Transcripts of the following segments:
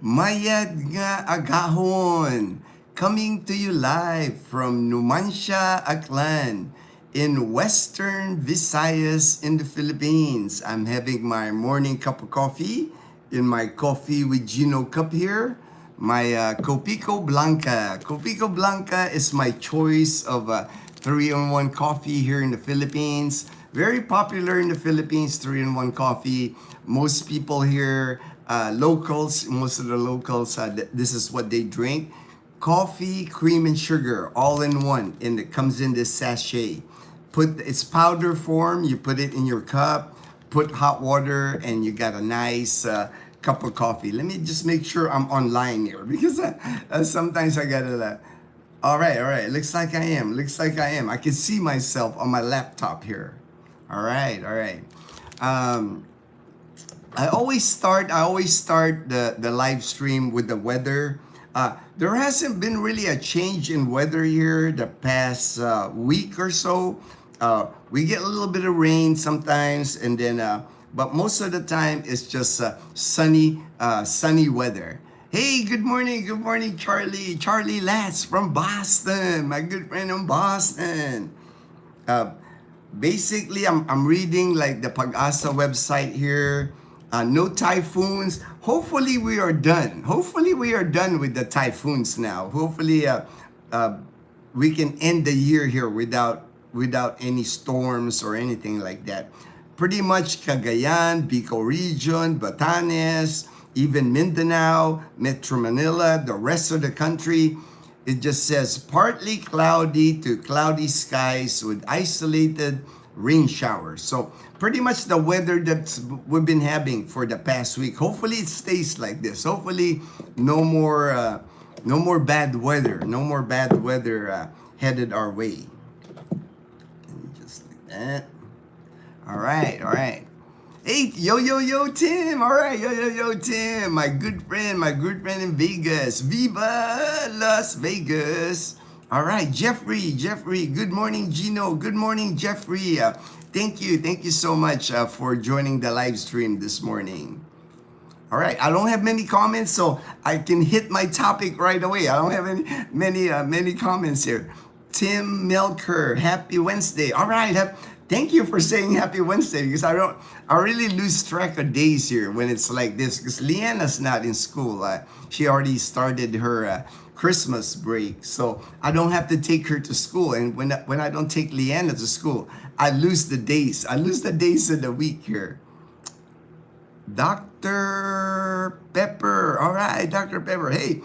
Mayad nga agahon, coming to you live from Numancia, Aklan, in Western Visayas in the Philippines. I'm having my morning cup of coffee in my coffee with Gino cup here. My Copico Blanca. Copico Blanca is my choice of 3-in-1 coffee here in the Philippines. Very popular in the Philippines, 3-in-1 coffee. Most people here, locals, most of the locals, this is what they drink. Coffee, cream, and sugar all in one, and it comes in this sachet. It's powder form, you put it in your cup, put hot water, and you got a nice cup of coffee. Let me just make sure I'm online here because sometimes I gotta. All right. Looks like I am. I can see myself on my laptop here. All right. I always start the live stream with the weather. There hasn't been really a change in weather here the past week or so. We get a little bit of rain sometimes, and then but most of the time it's just sunny weather. Hey, good morning, Charlie Latz from Boston, my good friend in Boston. Basically, I'm reading like the Pag-asa website here. No typhoons. Hopefully we are done. Hopefully we are done with the typhoons now. Hopefully we can end the year here without any storms or anything like that. Pretty much Cagayan, Bicol region, Batanes, even Mindanao, Metro Manila, the rest of the country. It just says partly cloudy to cloudy skies with isolated rain showers. So pretty much the weather that we've been having for the past week. Hopefully it stays like this. Hopefully no more bad weather. No more bad weather headed our way. Let me just like that. All right. Hey, yo, Tim. All right, yo, Tim. My good friend in Vegas. Viva Las Vegas. All right, Jeffrey. Good morning, Gino. Good morning, Jeffrey. Thank you so much for joining the live stream this morning. All right, I don't have many comments, so I can hit my topic right away. I don't have many comments here. Tim Melker, happy Wednesday. All right, thank you for saying happy Wednesday because I really lose track of days here when it's like this because Leanna's not in school. She already started her Christmas break, so I don't have to take her to school. And when I don't take Leanna to school, I lose the days. I lose the days of the week here. Dr. Pepper. All right, Dr. Pepper. Hey,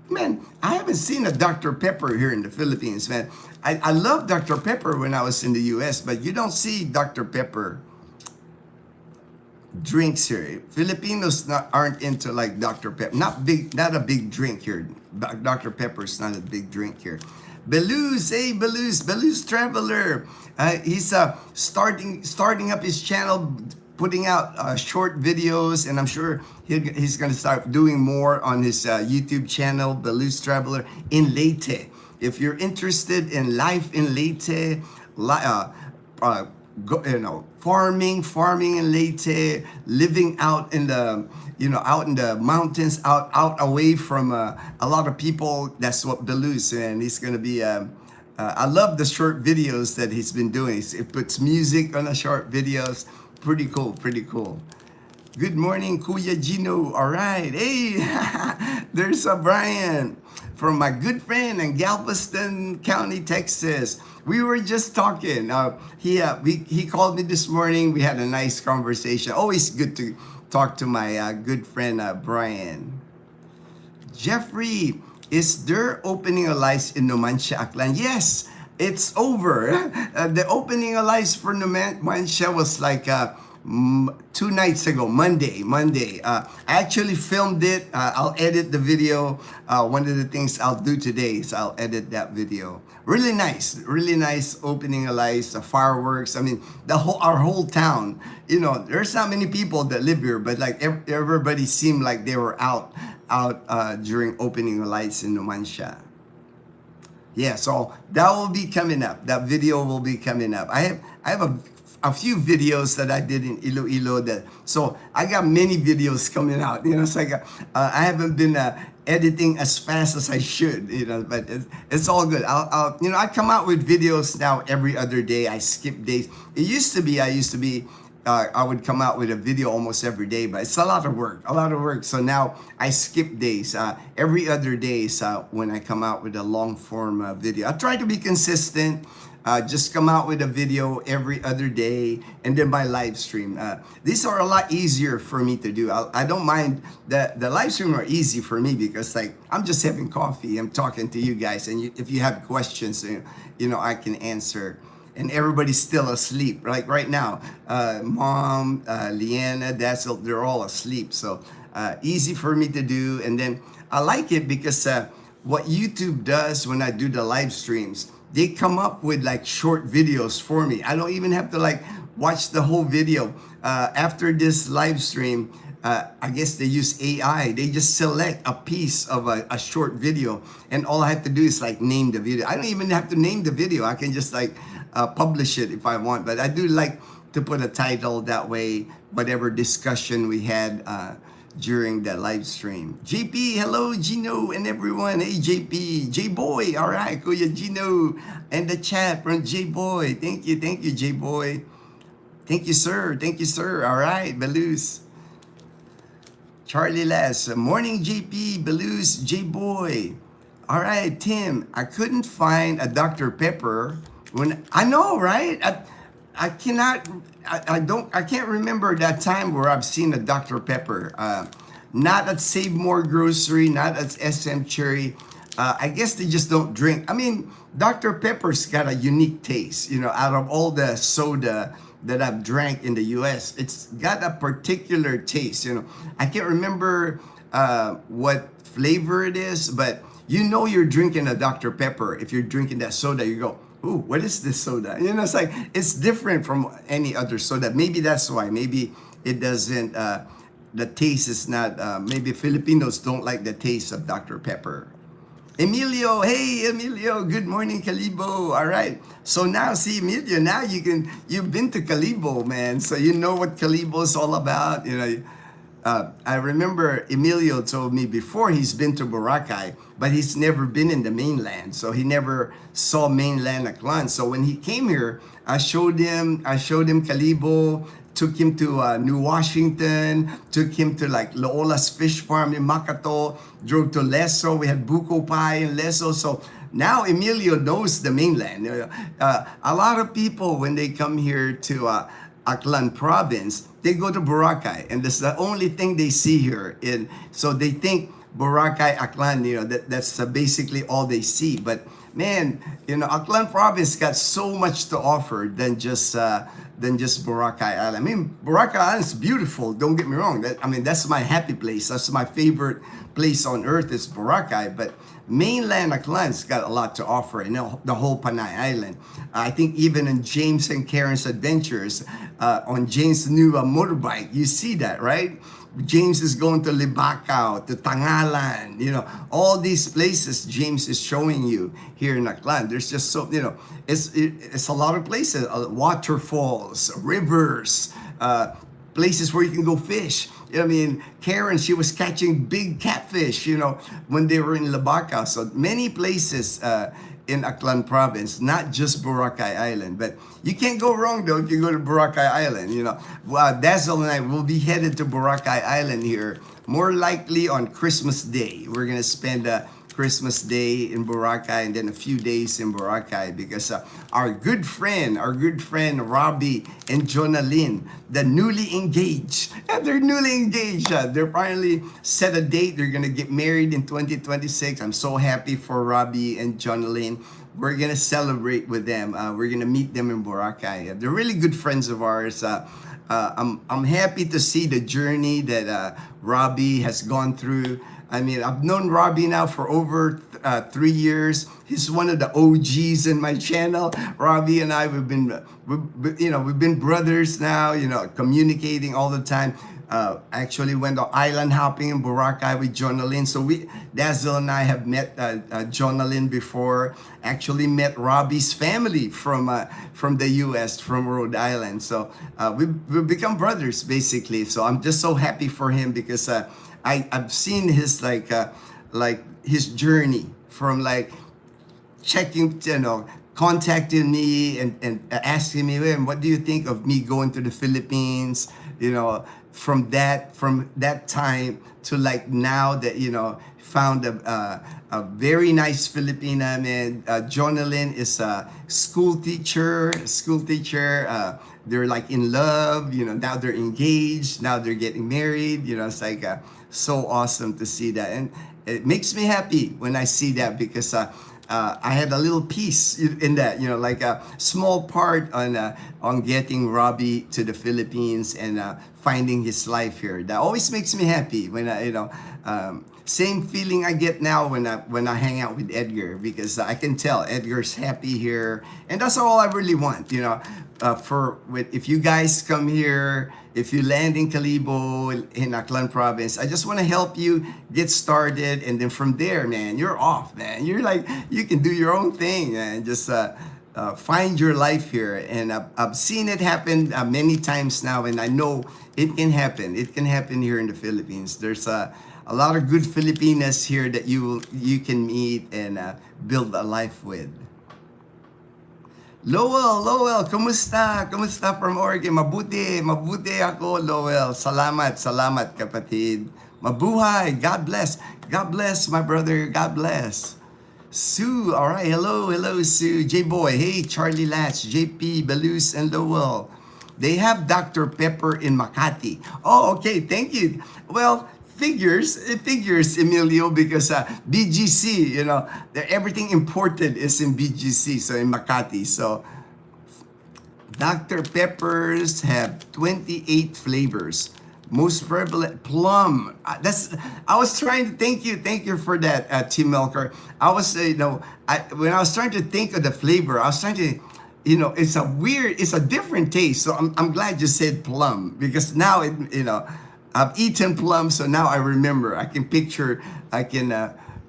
man, I haven't seen a Dr. Pepper here in the Philippines, man. I love Dr. Pepper when I was in the US, but you don't see Dr. Pepper drinks here. Filipinos aren't into like Dr. Pepper. Not a big drink here. Dr. Pepper is not a big drink here. Beluz, hey Beluz Traveler. He's starting up his channel, putting out short videos, and I'm sure he's going to start doing more on his YouTube channel, Beluz Traveler in Leyte. If you're interested in life in Leyte, farming in Leyte, living out in the mountains, out away from a lot of people, that's what Beluz, and he's going to be. I love the short videos that he's been doing. He puts music on the short videos. Pretty cool. Good morning, Kuya Gino. All right. Hey, there's Brian from my good friend in Galveston County, Texas. We were just talking. He called me this morning. We had a nice conversation. Always good to talk to my good friend, Brian. Jeffrey, is there opening of lights in Numancia, Aklan? Yes. It's over. The opening of lights for Numancia was like 2 nights ago, Monday. I actually filmed it. I'll edit the video. One of the things I'll do today is I'll edit that video. Really nice opening of lights, the fireworks. I mean, our whole town. There's not many people that live here, but like everybody seemed like they were out during opening of lights in Numancia. Yeah, so that will be coming up. That video will be coming up. I have a few videos that I did in Iloilo. So I got many videos coming out. It's like I haven't been editing as fast as I should. But it's all good. I come out with videos now every other day. I skip days. I used to be. I would come out with a video almost every day, but it's a lot of work. So now I skip days. Every other day is when I come out with a long form video. I try to be consistent. Just come out with a video every other day, and then my live stream. These are a lot easier for me to do. I don't mind the live stream are easy for me because like I'm just having coffee. I'm talking to you guys, and if you have questions, I can answer. And everybody's still asleep. Like right now, Mom, Leanna, they're all asleep. So easy for me to do. And then I like it because what YouTube does when I do the live streams, they come up with like short videos for me. I don't even have to like watch the whole video. After this live stream, I guess they use AI. They just select a piece of a short video, and all I have to do is like name the video. I don't even have to name the video. I can just like publish it if I want. But I do like to put a title, that way whatever discussion we had during the live stream. JP, hello Gino and everyone. Hey JP, J-Boy, all right, Kuya Gino, and the chat from J-Boy. Thank you, J-Boy. Thank you, sir. All right, Belus. Charlie Les, morning JP, Belus, J-Boy. All right, Tim, I couldn't find a Dr. Pepper I know, right? I can't remember that time where I've seen a Dr. Pepper. Not at Save More Grocery, not at SM Cherry. I guess they just don't drink. I mean, Dr. Pepper's got a unique taste. Out of all the soda that I've drank in the US, it's got a particular taste. I can't remember what flavor it is, but you're drinking a Dr. Pepper. If you're drinking that soda, you go, ooh, what is this soda? It's like, it's different from any other soda. Maybe that's why. Maybe it doesn't, the taste is not, maybe Filipinos don't like the taste of Dr. Pepper. Emilio, hey Emilio, good morning Calibo. All right, so now see Emilio, now you've been to Calibo, man, so you know what Calibo is all about. I remember Emilio told me before he's been to Boracay, but he's never been in the mainland, so he never saw mainland Aklan. So when he came here, I showed him Calibo, took him to New Washington, took him to like Loola's Fish Farm in Makato, drove to Leso. We had buko pie in Leso. So now Emilio knows the mainland. A lot of people, when they come here to Aklan province, they go to Boracay, and that's the only thing they see here. So they think Boracay, Aklan, that's basically all they see. But man, Aklan province got so much to offer than just Boracay Island. I mean, Boracay Island is beautiful. Don't get me wrong. That's my happy place. That's my favorite place on earth is Boracay. But mainland Aklan's got a lot to offer, the whole Panay Island. I think even in James and Karen's adventures, on James' new motorbike, you see that, right? James is going to Libacao, to Tangalan, all these places James is showing you here in Aklan. There's just so, it's a lot of places, waterfalls, rivers, places where you can go fish. Karen, she was catching big catfish, when they were in Libacao. So many places in Aklan province, not just Boracay Island. But you can't go wrong though if you go to Boracay Island. Dazzle and I will be headed to Boracay Island here, more likely on Christmas Day. We're gonna spend Christmas Day in Boracay and then a few days in Boracay because our good friend Robbie and Jonalyn, the newly engaged, they're newly engaged. They're finally set a date. They're gonna get married in 2026. I'm so happy for Robbie and Jonalyn. We're gonna celebrate with them. We're gonna meet them in Boracay. They're really good friends of ours. I'm happy to see the journey that Robbie has gone through. I've known Robbie now for over 3 years. He's one of the OGs in my channel. Robbie and I, we've been brothers now, communicating all the time. Actually went island hopping in Boracay with Jonalyn. So Dazzle and I have met Jonalyn before. Actually met Robbie's family from the U.S., from Rhode Island. So we've become brothers basically. So I'm just so happy for him because I've seen his like his journey from like checking, contacting me and asking me, "Hey, what do you think of me going to the Philippines?" From that time to like now that found a very nice Filipina, man. Jonalyn is a school teacher. They're like in love. Now they're engaged. Now they're getting married. It's like so awesome to see that, and it makes me happy when I see that because I had a little piece in that, like a small part on getting Robbie to the Philippines and finding his life here. That always makes me happy when same feeling I get now when I hang out with Edgar because I can tell Edgar's happy here, and that's all I really want. If you guys come here, if you land in Calibo in Aklan province, I just want to help you get started, and then from there, man, you're off, man. You're like you can do your own thing, man. Just find your life here, and I've seen it happen many times now, and I know it can happen. It can happen here in the Philippines. There's a lot of good Filipinas here that you can meet and build a life with. Lowell, kumusta? Kumusta from Oregon? Mabuti ako, Lowell. Salamat, kapatid. Mabuhay, God bless, my brother, God bless. Sue, all right, hello, Sue. J-Boy, hey, Charlie Latch, JP, Belus, and Lowell. They have Dr. Pepper in Makati. Oh, okay, thank you. Well, it figures, Emilio, because BGC, everything imported is in BGC, so in Makati. So Dr. Peppers have 28 flavors. Most prevalent plum. I was trying to thank you for that, Tim Melker. I was, when I was trying to think of the flavor, I was trying to, it's a different taste. So I'm glad you said plum because now I've eaten plum, so now I remember. I can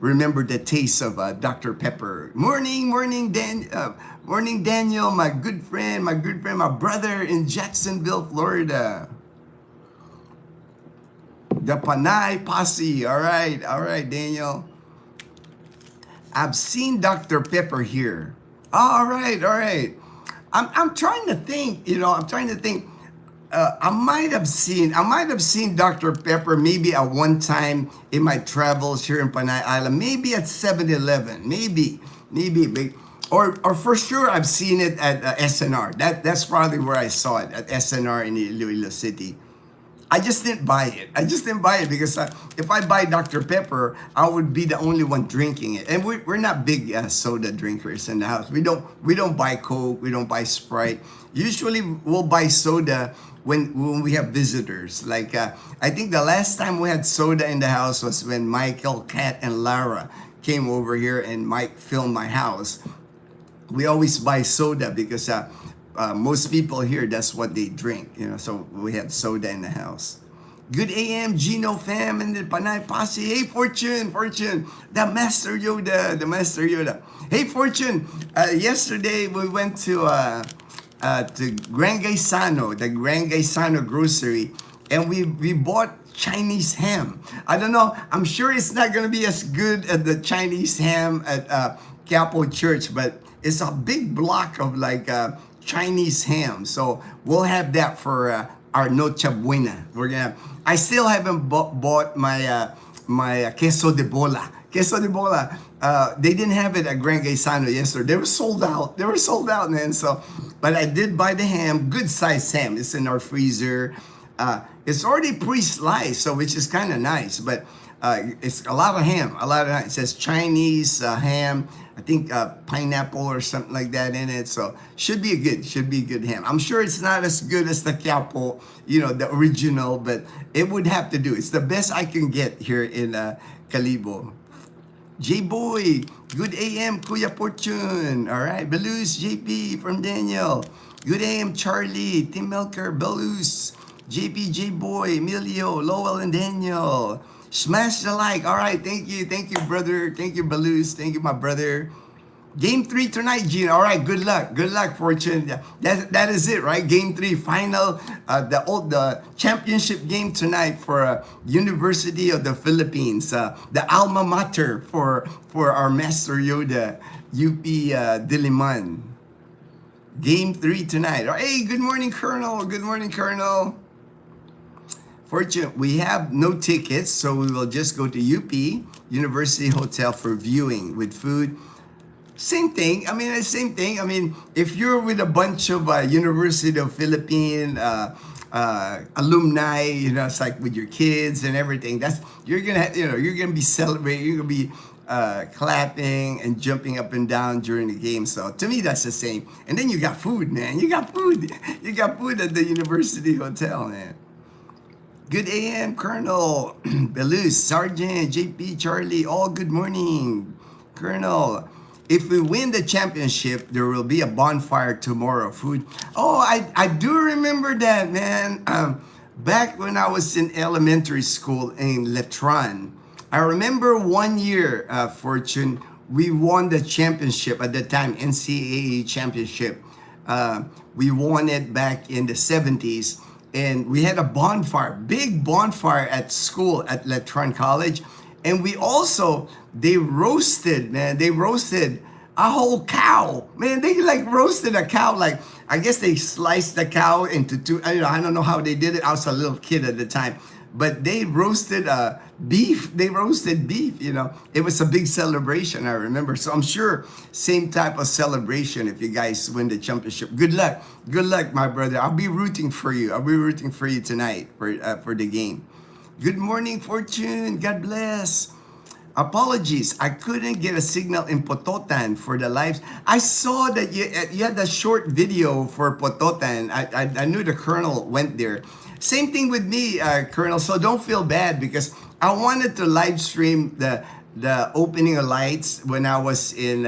remember the taste of Dr. Pepper. Morning, Daniel, my good friend, my brother in Jacksonville, Florida. The Panay Posse. All right, Daniel. I've seen Dr. Pepper here. All right. I'm trying to think. I might have seen Dr. Pepper maybe at one time in my travels here in Panay Island, maybe at 7-Eleven, maybe, or for sure I've seen it at SNR. That's probably where I saw it, at SNR in Iloilo City. I just didn't buy it because if I buy Dr. Pepper, I would be the only one drinking it. And we're not big soda drinkers in the house. We don't buy Coke. We don't buy Sprite. Usually we'll buy soda when we have visitors. Like I think the last time we had soda in the house was when Michael, Kat, and Lara came over here and Mike filmed my house. We always buy soda because most people here, that's what they drink, so we had soda in the house. Good AM, Gino fam, and the Panay Posse. Hey, Fortune, the Master Yoda. Hey, Fortune, yesterday we went to Barangay Sano, the Barangay Sano grocery, and we bought Chinese ham. I don't know, I'm sure it's not going to be as good as the Chinese ham at Quiapo Church, but it's a big block of like Chinese ham, so we'll have that for our Noche Buena. I still haven't bought my my queso de bola. They didn't have it at Barangay Sano yesterday. They were sold out, man. So, but I did buy the ham, good size ham. It's in our freezer. It's already pre-sliced, so which is kind of nice. But it's a lot of ham. It says Chinese ham. I think pineapple or something like that in it. So should be good ham. I'm sure it's not as good as the Quiapo, the original, but it would have to do. It's the best I can get here in Calibo. J-Boy, good AM, Kuya Fortune. All right, Belus, JP from Daniel. Good AM, Charlie, Tim Melker, Belus. JPJ Boy, Emilio, Lowell, and Daniel. Smash the like. All right, thank you, brother. Thank you, Balloons. Thank you, my brother. Game 3 tonight, Gene. All right, good luck. Good luck, Fortune. That is it, right? Game 3, final, the championship game tonight for University of the Philippines, the alma mater for our Master Yoda, UP Diliman. Game 3 tonight. Hey, good morning, Colonel. Good morning, Colonel. Fortune, we have no tickets, so we will just go to UP University Hotel for viewing with food. Same thing. I mean, same thing. I mean, if you're with a bunch of University of Philippine alumni, you know, it's like with your kids and everything. That's you're gonna be celebrating. You're gonna be clapping and jumping up and down during the game. So to me, that's the same. And then you got food, man. You got food. You got food at the University Hotel, man. Good AM, Colonel, Belus, Sergeant, JP, Charlie, all good morning. Colonel, if we win the championship, there will be a bonfire tomorrow. Food. Oh, I do remember that, man. Back when I was in elementary school in Letran, I remember one year, Fortune, we won the championship at the time, NCAA championship. We won it back in the 70s. And we had a bonfire, big bonfire at school at Letran College. And we also, they roasted a whole cow. Man, they like roasted a cow. Like, I guess they sliced the cow into two. I don't know how they did it. I was a little kid at the time. But they roasted beef. They roasted beef, you know. It was a big celebration, I remember. So I'm sure same type of celebration if you guys win the championship. Good luck. Good luck, my brother. I'll be rooting for you. I'll be rooting for you tonight for the game. Good morning, Fortune. God bless. Apologies, I couldn't get a signal in Pototan for the lives. I saw that you had a short video for Pototan. I knew the Colonel went there. Same thing with me, Colonel. So don't feel bad because I wanted to live stream the opening of lights when I was in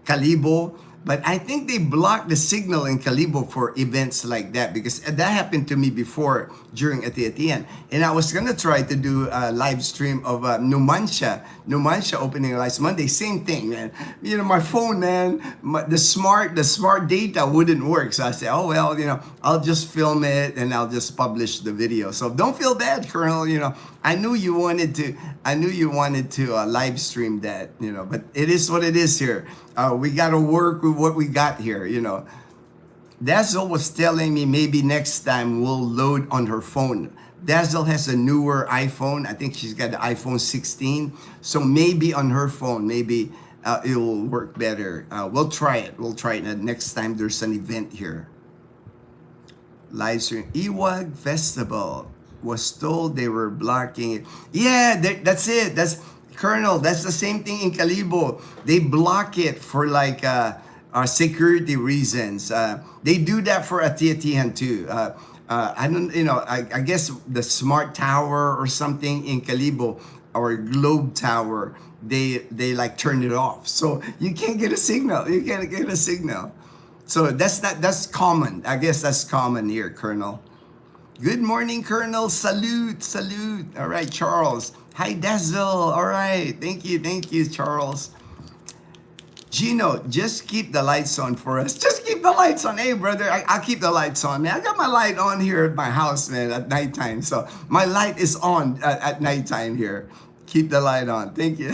Calibo. But I think they blocked the signal in Calibo for events like that because that happened to me before during Atiatian. And I was gonna try to do a live stream of Numancia opening lights Monday. Same thing, man. You know, my phone, man, the smart data wouldn't work. So I said, oh well, you know, I'll just film it and I'll just publish the video. So don't feel bad, Colonel. You know, I knew you wanted to live stream that. You know, but it is what it is here. We got to work with what we got here, you know. Dazzle was telling me maybe next time we'll load on her phone. Dazzle has a newer iPhone. I think she's got the iPhone 16. So maybe on her phone, maybe it will work better. We'll try it. We'll try it next time there's an event here. Live stream. Iwag Festival was told they were blocking it. Yeah, that's it. That's Colonel, that's the same thing in Calibo. They block it for like security reasons. They do that for Atiatihan too. I don't, you know, I guess the Smart Tower or something in Calibo or Globe Tower, they like turn it off. So you can't get a signal. You can't get a signal. So that's common. I guess that's common here, Colonel. Good morning, Colonel. Salute. All right, Charles. Hi, Dazzle. All right. Thank you, Charles. Gino, just keep the lights on for us. Just keep the lights on. Hey, brother, I'll keep the lights on, man. I got my light on here at my house, man, at nighttime. So my light is on at nighttime here. Keep the light on. Thank you.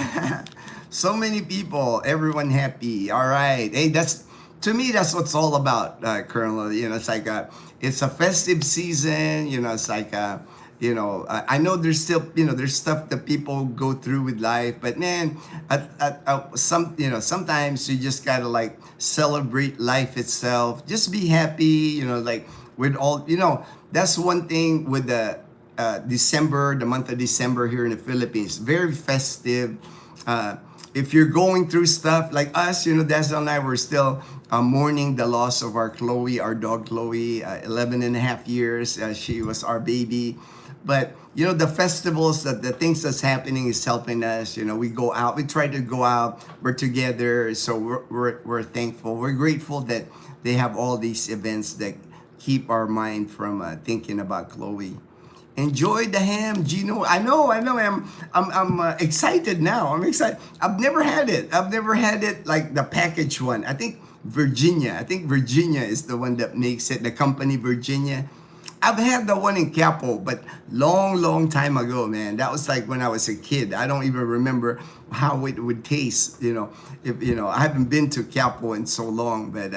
So many people, everyone happy. All right. Hey, to me, that's what's all about, Colonel. You know, it's like it's a festive season. You know, it's like you know, I know there's still, you know, there's stuff that people go through with life, but man, sometimes you just gotta like celebrate life itself. Just be happy, you know, like with all, you know, that's one thing with the the month of December here in the Philippines, very festive. If you're going through stuff like us, you know, Dazzle and I were still mourning the loss of our Chloe, our dog Chloe, 11 and a half years. She was our baby. But, you know, the festivals, the things that's happening is helping us. You know, we go out, we try to go out, we're together. So we're thankful. We're grateful that they have all these events that keep our mind from thinking about Chloe. Enjoy the ham, Gino. I know. I'm excited now. I'm excited. I've never had it. I've never had it like the packaged one. I think Virginia. I think Virginia is the one that makes it. The company Virginia. I've had the one in Capo, but long time ago, man. That was like when I was a kid. I don't even remember how it would taste. If I haven't been to Capo in so long, but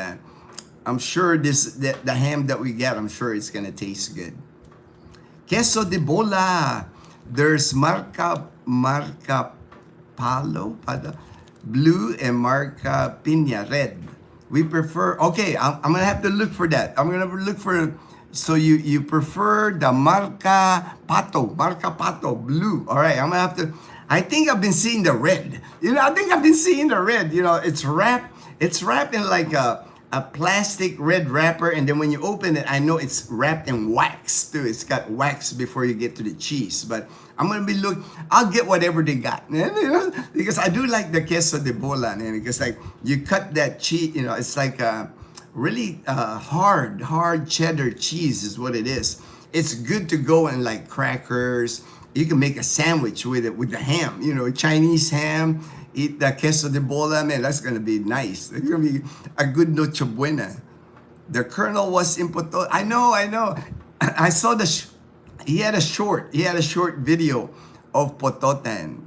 I'm sure the ham that we get, I'm sure it's gonna taste good. Queso de bola. There's marca palo, blue, and marca piña, red. We prefer. Okay, I'm gonna have to look for that. I'm gonna look for. So you prefer the marca pato, blue. All right, I'm gonna have to. I think I've been seeing the red. I think I've been seeing the red. It's wrapped in like a plastic red wrapper, and then when you open it, I know it's wrapped in wax too. It's got wax before you get to the cheese. But I'm gonna I'll get whatever they got, man. Because I do like the queso de bola, man. Because like you cut that cheese, it's like really hard cheddar cheese is what it is. It's good to go in like crackers. You can make a sandwich with it, with the ham, Chinese ham. Eat the queso de bola, man. That's gonna be nice. It's gonna be a good noche buena. The Colonel was in Poto. I know. I saw he had a short video of Pototan.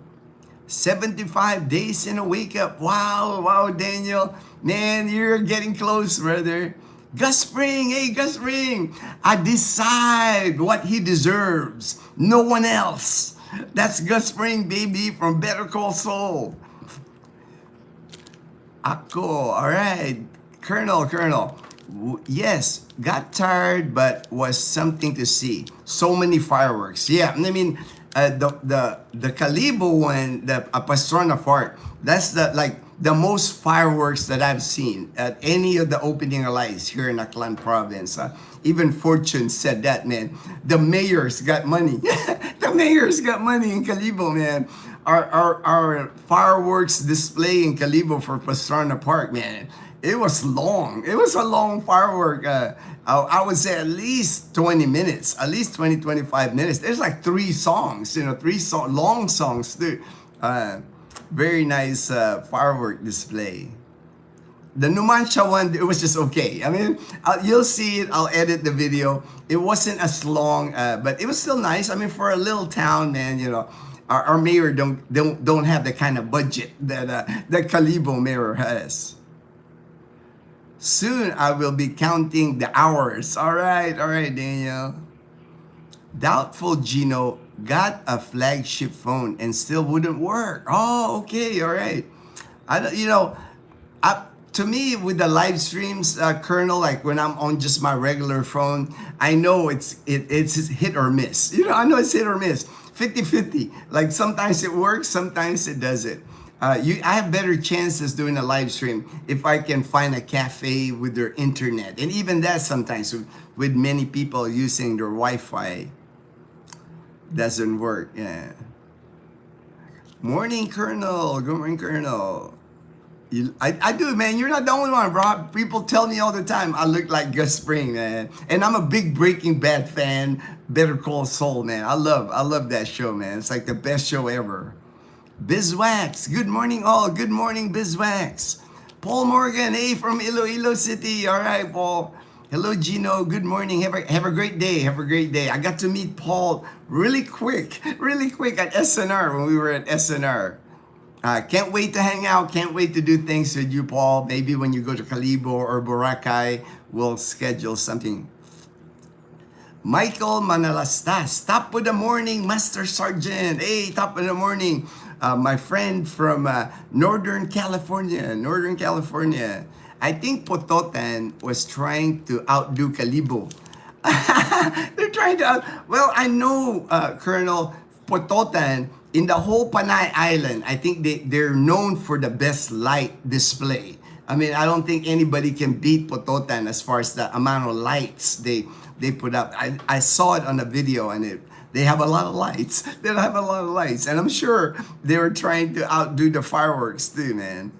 75 days in a wake up. Wow, Daniel. Man, you're getting close, brother. Gus Spring, hey, Gus Spring. I decide what he deserves. No one else. That's Gus Spring, baby, from Better Call Saul. Ako, all right. Colonel. Yes, got tired, but was something to see. So many fireworks. Yeah, I mean, the Calibo one, the Pastrana Park, that's the most fireworks that I've seen at any of the opening lights here in Aklan province. Even Fortune said that, man. The mayor's got money. The mayor's got money in Calibo, man. Our fireworks display in Calibo for Pastrana Park, man. It was long. It was a long firework. I would say at least 20 minutes, at least 25 minutes. There's like 3 songs, long songs too. Very nice firework display. The Numancia one, it was just okay. I mean, you'll see it. I'll edit the video. It wasn't as long, but it was still nice. I mean, for a little town, man, our mayor don't have the kind of budget that the Calibo mayor has. Soon I will be counting the hours. All right, Daniel. Doubtful Gino got a flagship phone and still wouldn't work. Oh, okay, all right. To me, with the live streams, Colonel, like when I'm on just my regular phone, I know it's hit or miss. I know it's hit or miss. 50-50. Like sometimes it works, sometimes it doesn't. I have better chances doing a live stream if I can find a cafe with their internet. And even that sometimes with many people using their Wi-Fi doesn't work. Yeah. Morning, Colonel. Good morning, Colonel. I do, man. You're not the only one, bro. People tell me all the time I look like Gus Spring, man. And I'm a big Breaking Bad fan. Better Call Saul, man. I love that show, man. It's like the best show ever. Bizwax, good morning all. Good morning, Bizwax. Paul Morgan, hey, from Iloilo City. All right, Paul. Hello, Gino. Good morning. Have a great day. Have a great day. I got to meet Paul really quick at SNR when we were at SNR. Can't wait to hang out. Can't wait to do things with you, Paul. Maybe when you go to Calibo or Boracay, we'll schedule something. Michael Manalastas, top of the morning, Master Sergeant. Hey, top of the morning. My friend from Northern California. I think Pototan was trying to outdo Calibo. They're trying to well, I know, Colonel, Pototan, in the whole Panay Island, I think they're known for the best light display. I mean, I don't think anybody can beat Pototan as far as the amount of lights they put up. I saw it on the video, and they have a lot of lights. And I'm sure they were trying to outdo the fireworks too, man.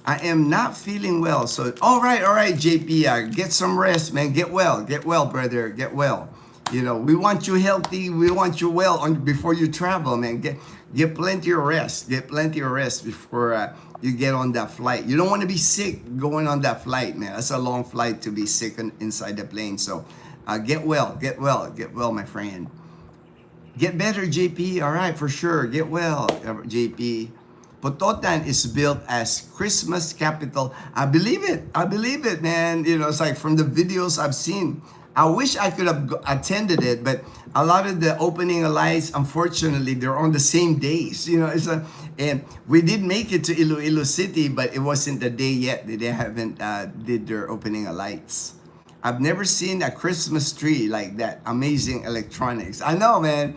I am not feeling well. So, all right, JP, get some rest, man. Get well, brother. Get well. You know, we want you healthy. We want you well before you travel, man. Get plenty of rest. Get plenty of rest before you get on that flight. You don't want to be sick going on that flight, man. That's a long flight to be sick inside the plane. So, get well, my friend. Get better, JP. All right, for sure. Get well, JP. Pototan is built as Christmas capital. I believe it, man. You know, it's like from the videos I've seen. I wish I could have attended it, but a lot of the opening lights, unfortunately, they're on the same days. You know, and we did make it to Iloilo City, but it wasn't the day yet. They haven't did their opening lights. I've never seen a Christmas tree like that. Amazing electronics. I know, man.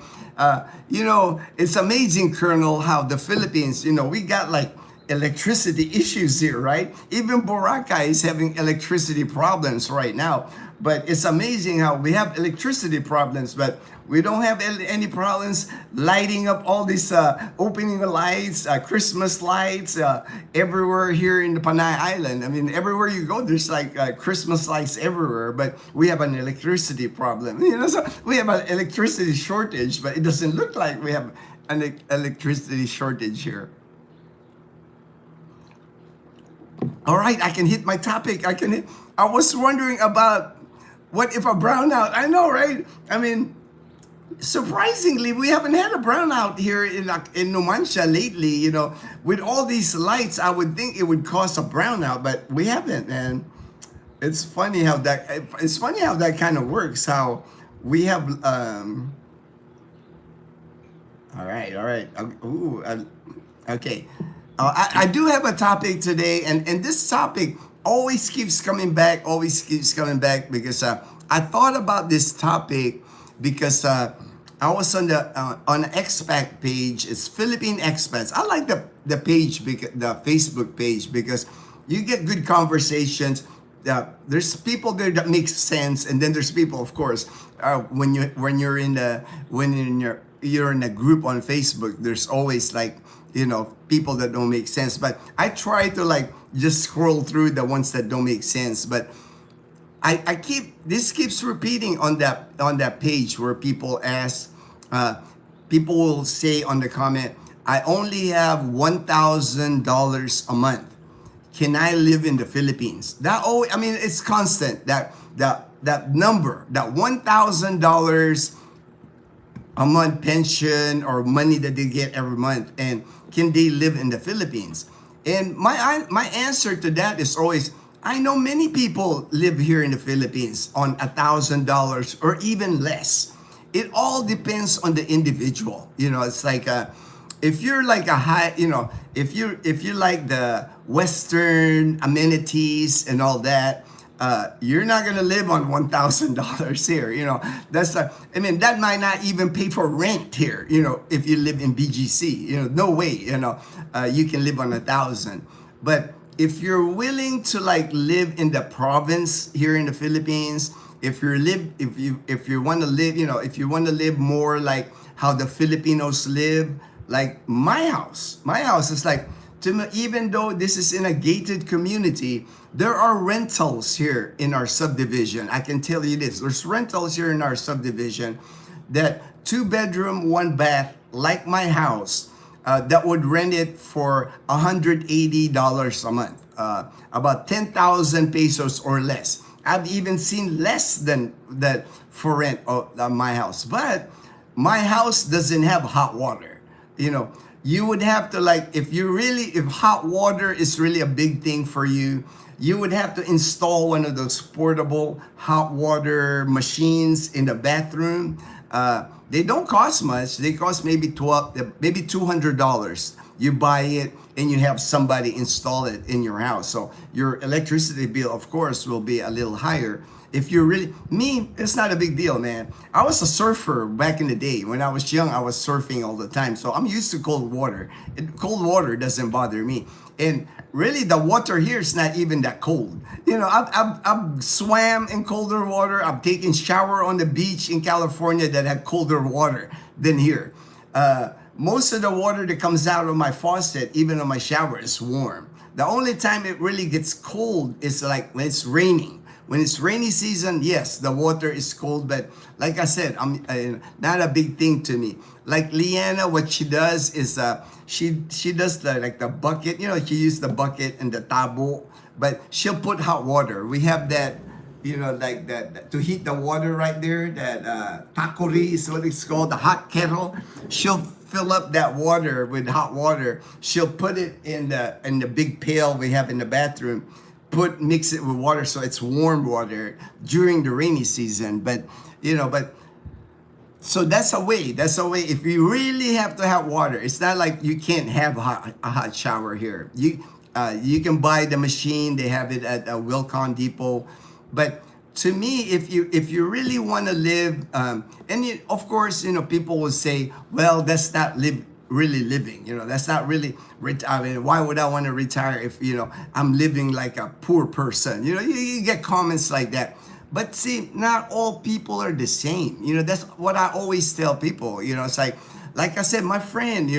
You know, it's amazing, Colonel, how the Philippines, you know, we got like electricity issues here, right? Even Boracay is having electricity problems right now. But it's amazing how we have electricity problems, but we don't have any problems lighting up all these opening the lights, Christmas lights everywhere here in the Panay Island. I mean, everywhere you go, there's like Christmas lights everywhere, but we have an electricity problem. You know, so we have an electricity shortage, but it doesn't look like we have an electricity shortage here. All right, I can hit my topic. I was wondering about what if a brownout? I know, right? I mean, surprisingly, we haven't had a brownout here in Numancia lately. You know, with all these lights, I would think it would cause a brownout, but we haven't. And it's funny how that kind of works. How we have. All right. Okay. I do have a topic today, and this topic always keeps coming back, because I thought about this topic because I was on the expat page. It's Philippine expats. I like the page, the Facebook page, because you get good conversations. There's people there that makes sense, and then there's people, of course, when you're in a group on Facebook, there's always like, you know, people that don't make sense. But I try to like just scroll through the ones that don't make sense. But this keeps repeating on that page where people ask, people will say on the comment, I only have $1,000 a month. Can I live in the Philippines? I mean, it's constant. That number, that $1,000 a month pension or money that they get every month, and can they live in the Philippines? And my answer to that is always, I know many people live here in the Philippines on $1,000 or even less. It all depends on the individual. You know, it's like if you're like a high, you know, if you like the Western amenities and all that, you're not gonna live on $1,000 here. You know, I mean, that might not even pay for rent here. You know, if you live in BGC, you know, no way. You know, you can live on $1,000. But if you're willing to like live in the province here in the Philippines, if you want to live, you know, if you want to live more like how the Filipinos live, like my house is like, even though this is in a gated community, there are rentals here in our subdivision. I can tell you this, there's rentals here in our subdivision that 2-bedroom, 1-bath, like my house, that would rent it for $180 a month, about 10,000 pesos or less. I've even seen less than that for rent of my house. But my house doesn't have hot water. You know, you would have to like, if hot water is really a big thing for you, you would have to install one of those portable hot water machines in the bathroom. They don't cost much. They cost maybe $200. You buy it and you have somebody install it in your house. So your electricity bill, of course, will be a little higher. If you're really, it's not a big deal, man. I was a surfer back in the day. When I was young, I was surfing all the time. So I'm used to cold water. Cold water doesn't bother me. And really, the water here is not even that cold. You know, I've swam in colder water. I've taken shower on the beach in California that had colder water than here. Most of the water that comes out of my faucet, even on my shower, is warm. The only time it really gets cold is like when it's raining. When it's rainy season, yes, the water is cold, but like I said, I'm not a big thing to me. Like Leanna, what she does is she does the like the bucket. You know, she uses the bucket and the tabo, but she'll put hot water. We have that, you know, like that to heat the water right there. That takori is what it's called, the hot kettle. She'll fill up that water with hot water. She'll put it in the big pail we have in the bathroom. Mix it with water so it's warm water during the rainy season. But you know, but so that's a way. That's a way. If you really have to have water, it's not like you can't have a hot shower here. You can buy the machine. They have it at Wilcon Depot. But to me, if you really want to live, of course, you know, people will say, well, that's not really living. You know, that's not really. I mean, why would I want to retire if, you know, I'm living like a poor person? You know, you get comments like that. But see, not all people are the same. You know, that's what I always tell people. You know, it's like I said, my friend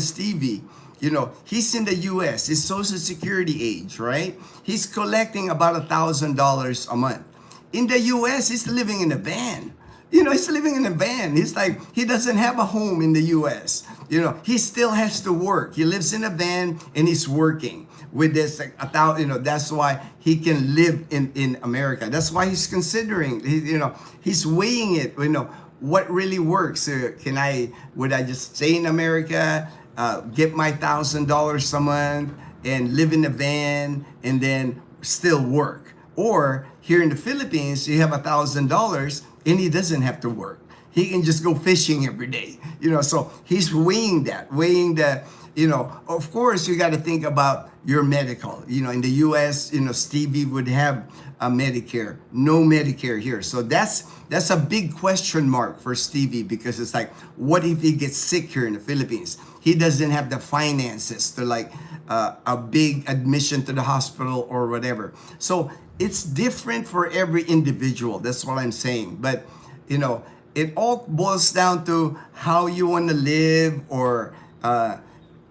Stevie, you know, he's in the U.S. His Social Security age, right? He's collecting about $1,000 a month. In the U.S., he's living in a van. You know, he's living in a van. He's like, he doesn't have a home in the U.S. You know, he still has to work. He lives in a van and he's working with this, like, you know, that's why he can live in America. That's why he's considering, you know, he's weighing it, you know, what really works. Would I just stay in America, get my $1,000 a month and live in a van and then still work? Or here in the Philippines, you have $1,000 and he doesn't have to work. He can just go fishing every day, you know. So he's weighing the, you know. Of course, you got to think about your medical. You know, in the U.S., you know, Stevie would have a Medicare, no Medicare here. So that's a big question mark for Stevie, because it's like, what if he gets sick here in the Philippines? He doesn't have the finances to like a big admission to the hospital or whatever. So it's different for every individual. That's what I'm saying. But, you know, it all boils down to how you want to live, or,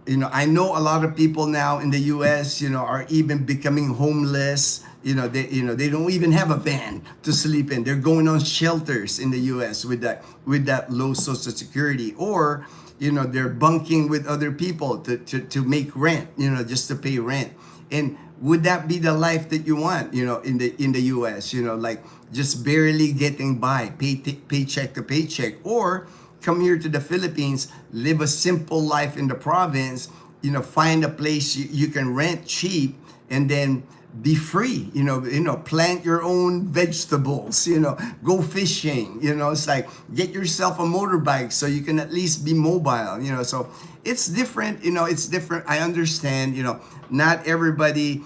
you know, I know a lot of people now in the U.S., you know, are even becoming homeless. You know, they don't even have a van to sleep in. They're going on shelters in the U.S. with that low Social Security, or, you know, they're bunking with other people to make rent, you know, just to pay rent. And would that be the life that you want, you know, in the U.S., you know, like just barely getting by, paycheck to paycheck? Or come here to the Philippines, live a simple life in the province, you know, find a place you can rent cheap, and then be free, you know, plant your own vegetables, you know, go fishing, you know. It's like, get yourself a motorbike so you can at least be mobile, you know. So it's different, you know, it's different. I understand, you know, not everybody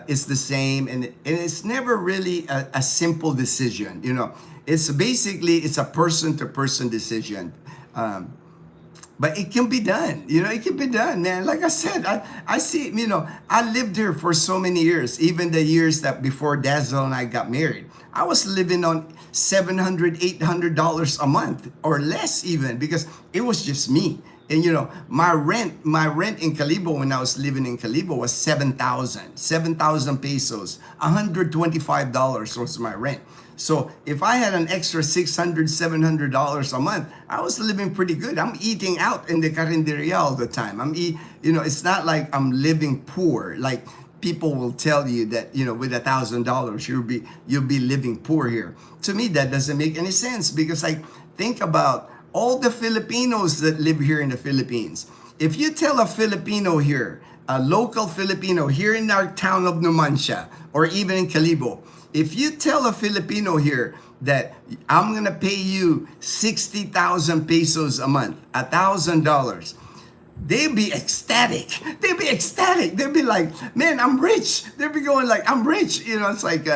is the same, and it's never really a simple decision, you know. It's a person to person decision. But it can be done, you know, it can be done, man. Like I said, I see, you know, I lived here for so many years, even the years that before Dazzle and I got married. I was living on $700, $800 a month or less even, because it was just me. And, you know, my rent in Calibo when I was living in Calibo was 7,000 pesos, $125 was my rent. So if I had an extra $600, $700 a month, I was living pretty good. I'm eating out in the carinderia all the time. you know, it's not like I'm living poor. Like people will tell you that, you know, with $1,000, you'll be living poor here. To me, that doesn't make any sense, because like, think about all the Filipinos that live here in the Philippines. If you tell a Filipino here, a local Filipino here in our town of Numancia, or even in Calibo, if you tell a Filipino here that I'm going to pay you 60,000 pesos a month, $1,000, they'd be ecstatic. They'd be like, man, I'm rich. They'd be going like, I'm rich. You know, it's like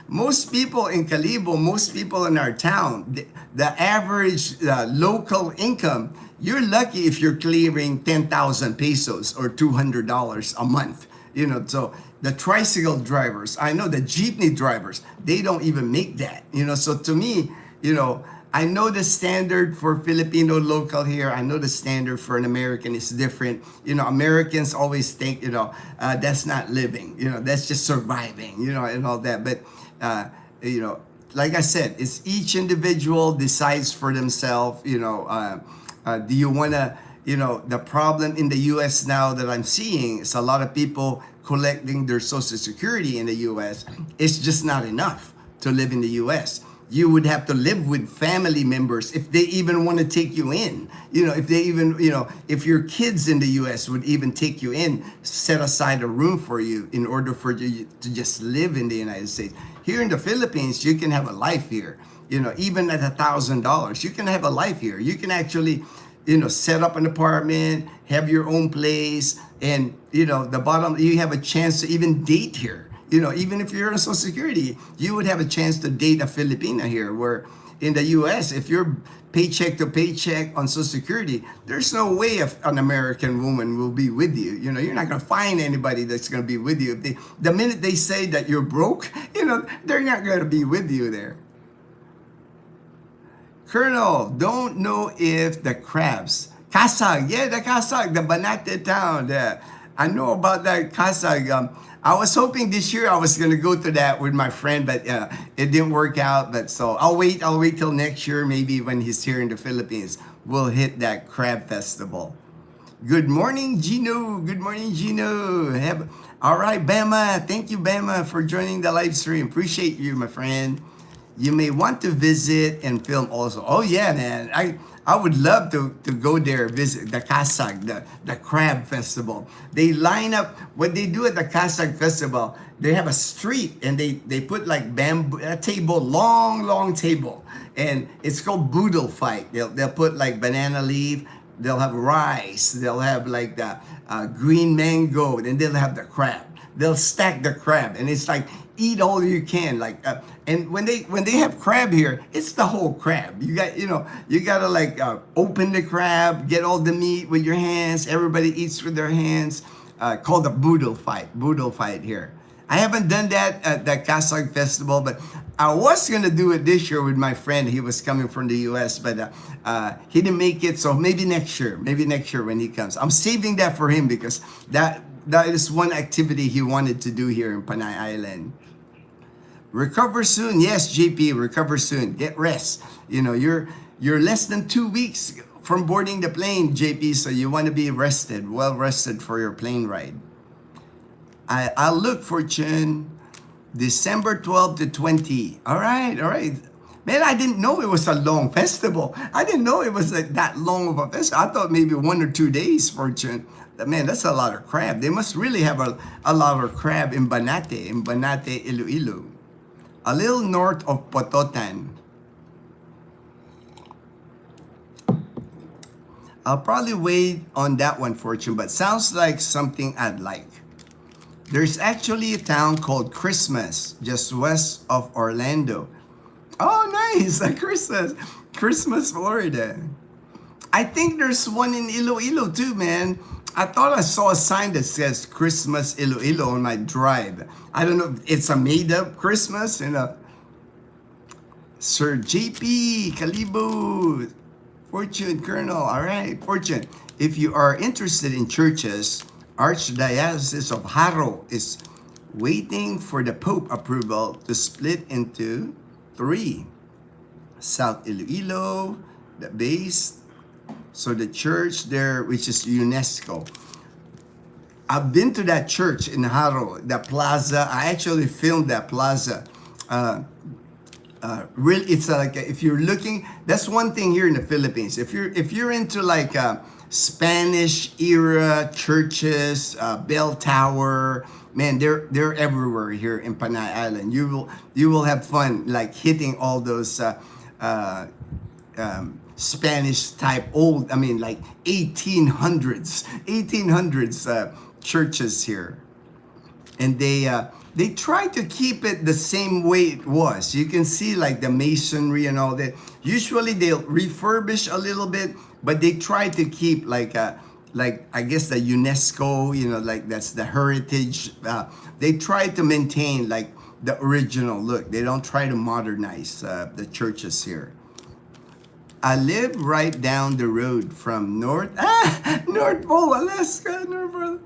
most people in Calibo, most people in our town, the average local income, you're lucky if you're clearing 10,000 pesos or $200 a month. You know, so the tricycle drivers, I know the jeepney drivers, they don't even make that. You know, so to me, you know, I know the standard for Filipino local here. I know the standard for an American is different. You know, Americans always think, that's not living. You know, that's just surviving. You know, and all that. But you know, like I said, it's each individual decides for themselves. You know, do you want to? You know, the problem in the U.S. now that I'm seeing is a lot of people collecting their Social Security in the U.S. It's just not enough to live in the U.S. You would have to live with family members if they even want to take you in. You know, if they even, if your kids in the U.S. would even take you in, set aside a room for you in order for you to just live in the United States. Here in the Philippines, you can have a life here. You know, even at $1,000, you can have a life here. You can actually, set up an apartment, have your own place, and, you have a chance to even date here. You know, even if you're on Social Security, you would have a chance to date a Filipina here, where in the U.S., if you're paycheck to paycheck on Social Security, there's no way an American woman will be with you. You know, you're not going to find anybody that's going to be with you. The minute they say that you're broke, they're not going to be with you there. Colonel, don't know if the crabs, Kasag, yeah, the Kasag, the Banate town, I know about that Kasag. I was hoping this year I was gonna go to that with my friend, but it didn't work out. But so I'll wait till next year, maybe when he's here in the Philippines, we'll hit that crab festival. Good morning, Gino. Good morning, Gino. All right, Bama. Thank you, Bama, for joining the live stream. Appreciate you, my friend. You may want to visit and film also. Oh yeah, man. I would love to go there, visit the Kasag, the crab festival. They line up, what they do at the Kasag festival, they have a street and they put like bamboo, a table, long table. And it's called boodle fight. They'll put like banana leaf, they'll have rice, they'll have like the green mango, and they'll have the crab. They'll stack the crab, and it's like eat all you can. Like, and when they have crab here, it's the whole crab. You gotta like open the crab, get all the meat with your hands. Everybody eats with their hands. Called the boodle fight here. I haven't done that at the Kasag festival, but I was gonna do it this year with my friend. He was coming from the U.S., but he didn't make it. So maybe next year when he comes, I'm saving that for him because that is one activity he wanted to do here in Panay Island. Recover soon. Yes, JP, recover soon. Get rest. You're less than 2 weeks from boarding the plane, JP, so you want to be rested, well rested for your plane ride. I'll look, Fortune. December 12 to 20. All right. Man, I didn't know it was a long festival. I didn't know it was that long of a festival. I thought maybe 1 or 2 days, Fortune. Man, that's a lot of crab. They must really have a lot of crab in Banate, Iloilo. A little north of Pototan. I'll probably wait on that one, Fortune, but sounds like something I'd like. There's actually a town called Christmas, just west of Orlando. Oh, nice! Christmas, Florida. I think there's one in Iloilo too, man. I thought I saw a sign that says Christmas Iloilo on my drive. I don't know if it's a made-up Christmas, Sir JP, Kalibo, Fortune, Colonel. All right, Fortune. If you are interested in churches, Archdiocese of Haro is waiting for the Pope approval to split into 3. South Iloilo, the base. So the church there, which is UNESCO. I've been to that church in Haro, the plaza. I actually filmed that plaza. Really, it's like if you're looking. That's one thing here in the Philippines. If you're into like Spanish era churches, bell tower, man, they're everywhere here in Panay Island. You will have fun like hitting all those. Spanish type old, like 1800s churches here. And they try to keep it the same way it was. You can see like the masonry and all that. Usually they'll refurbish a little bit, but they try to keep like I guess the UNESCO, like that's the heritage. They try to maintain like the original look. They don't try to modernize the churches here. I live right down the road from North Pole, Alaska. North Pole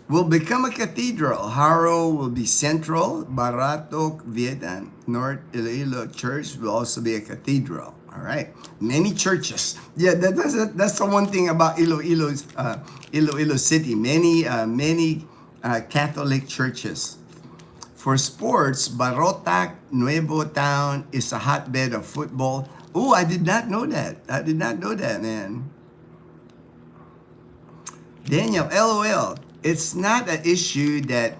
will become a cathedral. Haro will be central. Baratok, Vietnam, North Iloilo Church will also be a cathedral. All right, many churches. Yeah, that's the one thing about Iloilo City. Many Catholic churches. For sports, Barotac, Nuevo Town is a hotbed of football. Oh, I did not know that. I did not know that, man. Daniel, LOL. It's not an issue that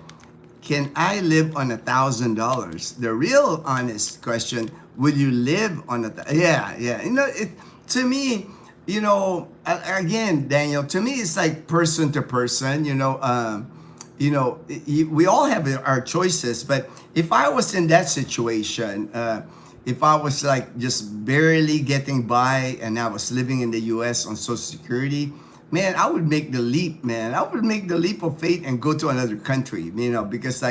can I live on $1,000. The real honest question: will you live on Yeah. To me, again, Daniel. To me, it's like person to person. We all have our choices, but if I was in that situation, if I was like just barely getting by and I was living in the US on Social Security, man, I would make the leap, man. I would make the leap of faith and go to another country, because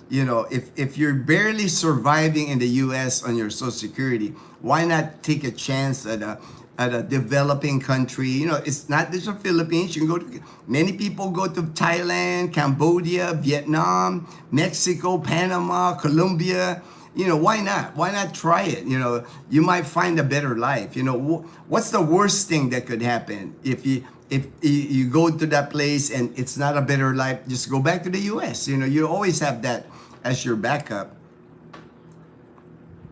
if you're barely surviving in the US on your Social Security, why not take a chance at a developing country? It's not just the Philippines. You can go to, many people go to Thailand, Cambodia, Vietnam, Mexico, Panama, Colombia. Why not? Why not try it? You might find a better life. What's the worst thing that could happen if you go to that place and it's not a better life? Just go back to the US. You always have that as your backup.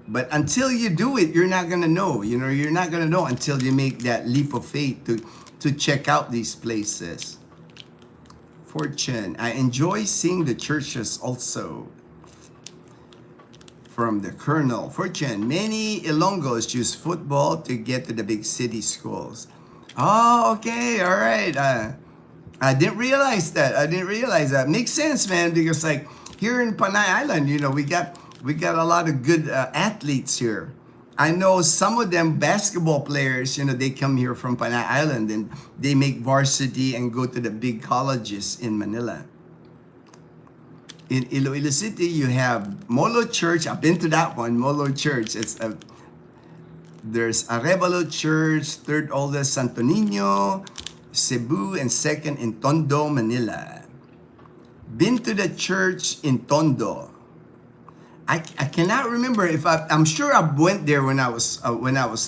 But until you do it, you're not gonna know. You're not gonna know until you make that leap of faith to check out these places. Fortune, I enjoy seeing the churches also. From the Colonel, Fortune, many Ilonggos use football to get to the big city schools. Oh, okay, all right. I didn't realize that. Makes sense, man, because like here in Panay Island, we got a lot of good athletes here. I know some of them basketball players, they come here from Panay Island and they make varsity and go to the big colleges in Manila. In Iloilo City, you have Molo Church. I've been to that one, Molo Church. There's Arevalo Church, third oldest Santo Niño, Cebu, and second in Tondo, Manila. Been to the church in Tondo. I cannot remember if I'm sure I went there when I was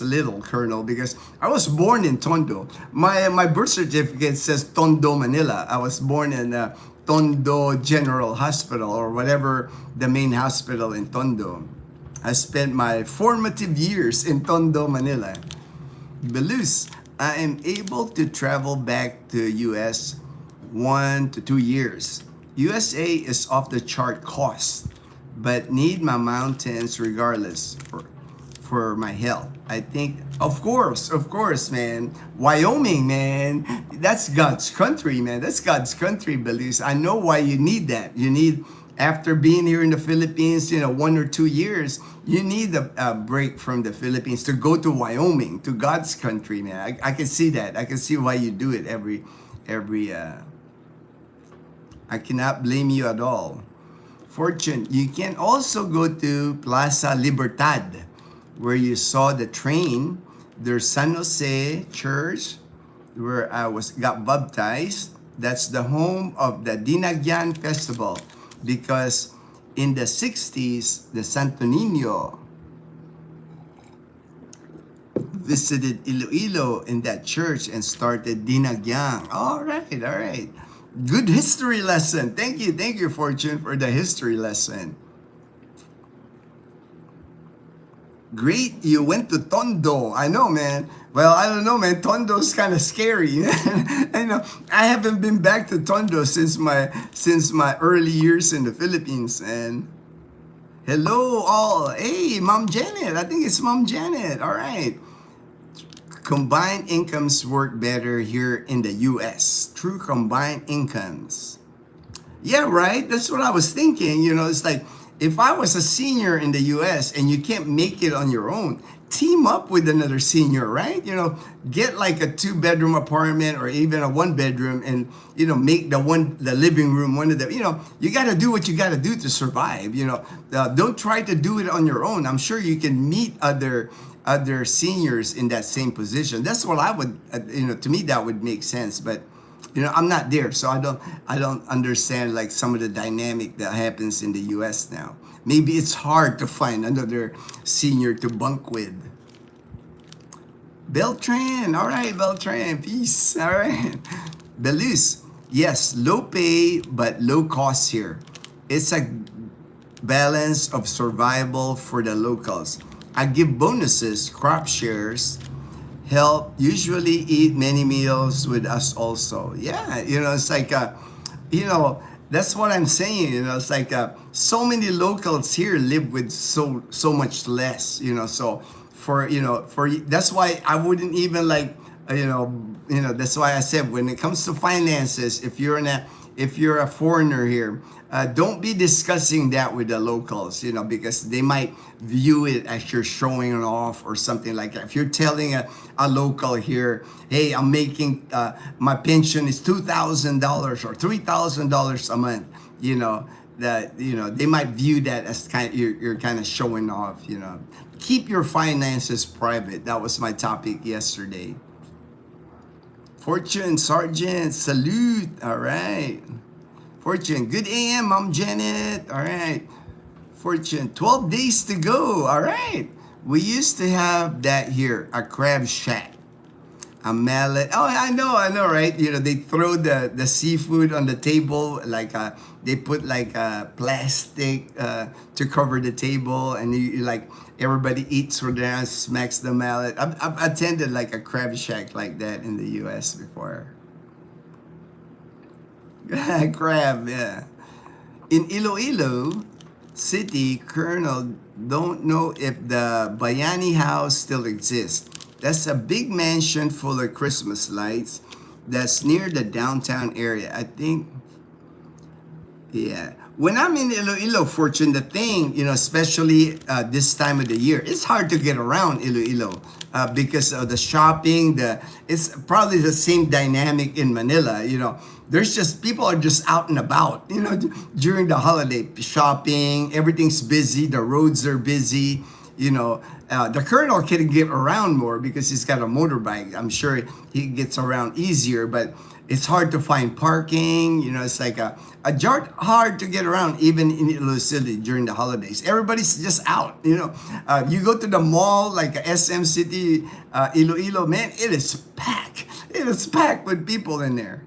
little, Colonel, because I was born in Tondo. My birth certificate says Tondo, Manila. I was born in Tondo General Hospital, or whatever the main hospital in Tondo. I spent my formative years in Tondo, Manila. Belus, I am able to travel back to US 1 to 2 years. USA is off the chart cost, but need my mountains regardless for my health. I think, of course, man. Wyoming, man. That's God's country, man. That's God's country, Belize. I know why you need that. You need, after being here in the Philippines, 1 or 2 years, you need a break from the Philippines to go to Wyoming, to God's country, man. I can see that. I can see why you do it every I cannot blame you at all. Fortune, you can also go to Plaza Libertad, where you saw the train. There's San Jose Church, where I got baptized. That's the home of the Dinagyan Festival, because in the 60s, the Santo Niño visited Iloilo in that church and started Dinagyan. All right. Good history lesson. Thank you, Fortune, for the history lesson. Great, you went to Tondo. I know, man. Well, I don't know, man. Tondo's kind of scary. I haven't been back to Tondo since my early years in the Philippines. And hello, all. Hey, Mom Janet. I think it's Mom Janet. All right. Combined incomes work better here in the U.S. True combined incomes. Yeah, right. That's what I was thinking. It's like, if I was a senior in the US and you can't make it on your own, team up with another senior, right? Get like a 2-bedroom apartment or even a 1-bedroom and, make the living room one of the, you got to do what you got to do to survive. Don't try to do it on your own. I'm sure you can meet other other seniors in that same position. That's what I would, to me that would make sense. But I'm not there, so I don't understand like some of the dynamic that happens in the U.S. now. Maybe it's hard to find another senior to bunk with. Beltran, all right, Beltran, peace, all right. Belus, yes, low pay but low cost here. It's a balance of survival for the locals. I give bonuses, crop shares, help usually eat many meals with us also. Yeah, it's like, that's what I'm saying. It's like so many locals here live with so much less. So for that's why I wouldn't even like that's why I said when it comes to finances, if you're a foreigner here, don't be discussing that with the locals, because they might view it as you're showing it off or something like that. If you're telling a local here, hey, I'm making, my pension is $2,000 or $3,000 a month, that, they might view that as you're kind of showing off, Keep your finances private. That was my topic yesterday. Fortune, Sergeant, salute. All right. Fortune, good AM, Mom Janet. All right. Fortune, 12 days to go. All right. We used to have that here, a crab shack. A mallet. Oh, I know, right? They throw the seafood on the table, like they put like a plastic to cover the table, and you like everybody eats with their smacks the mallet. I've attended like a crab shack like that in the U.S. before. Crab, yeah. In Iloilo City, Colonel, don't know if the Bayani House still exists. That's a big mansion full of Christmas lights that's near the downtown area. I think, yeah. When I'm in Iloilo, Fortune, the thing, especially this time of the year, it's hard to get around Iloilo because of the shopping. It's probably the same dynamic in Manila. There's just people are just out and about. During the holiday shopping, everything's busy. The roads are busy. The colonel can get around more because he's got a motorbike. I'm sure he gets around easier, but it's hard to find parking. It's like hard to get around even in Iloilo City during the holidays. Everybody's just out. You go to the mall like SM City, Iloilo, man, it is packed. It is packed with people in there.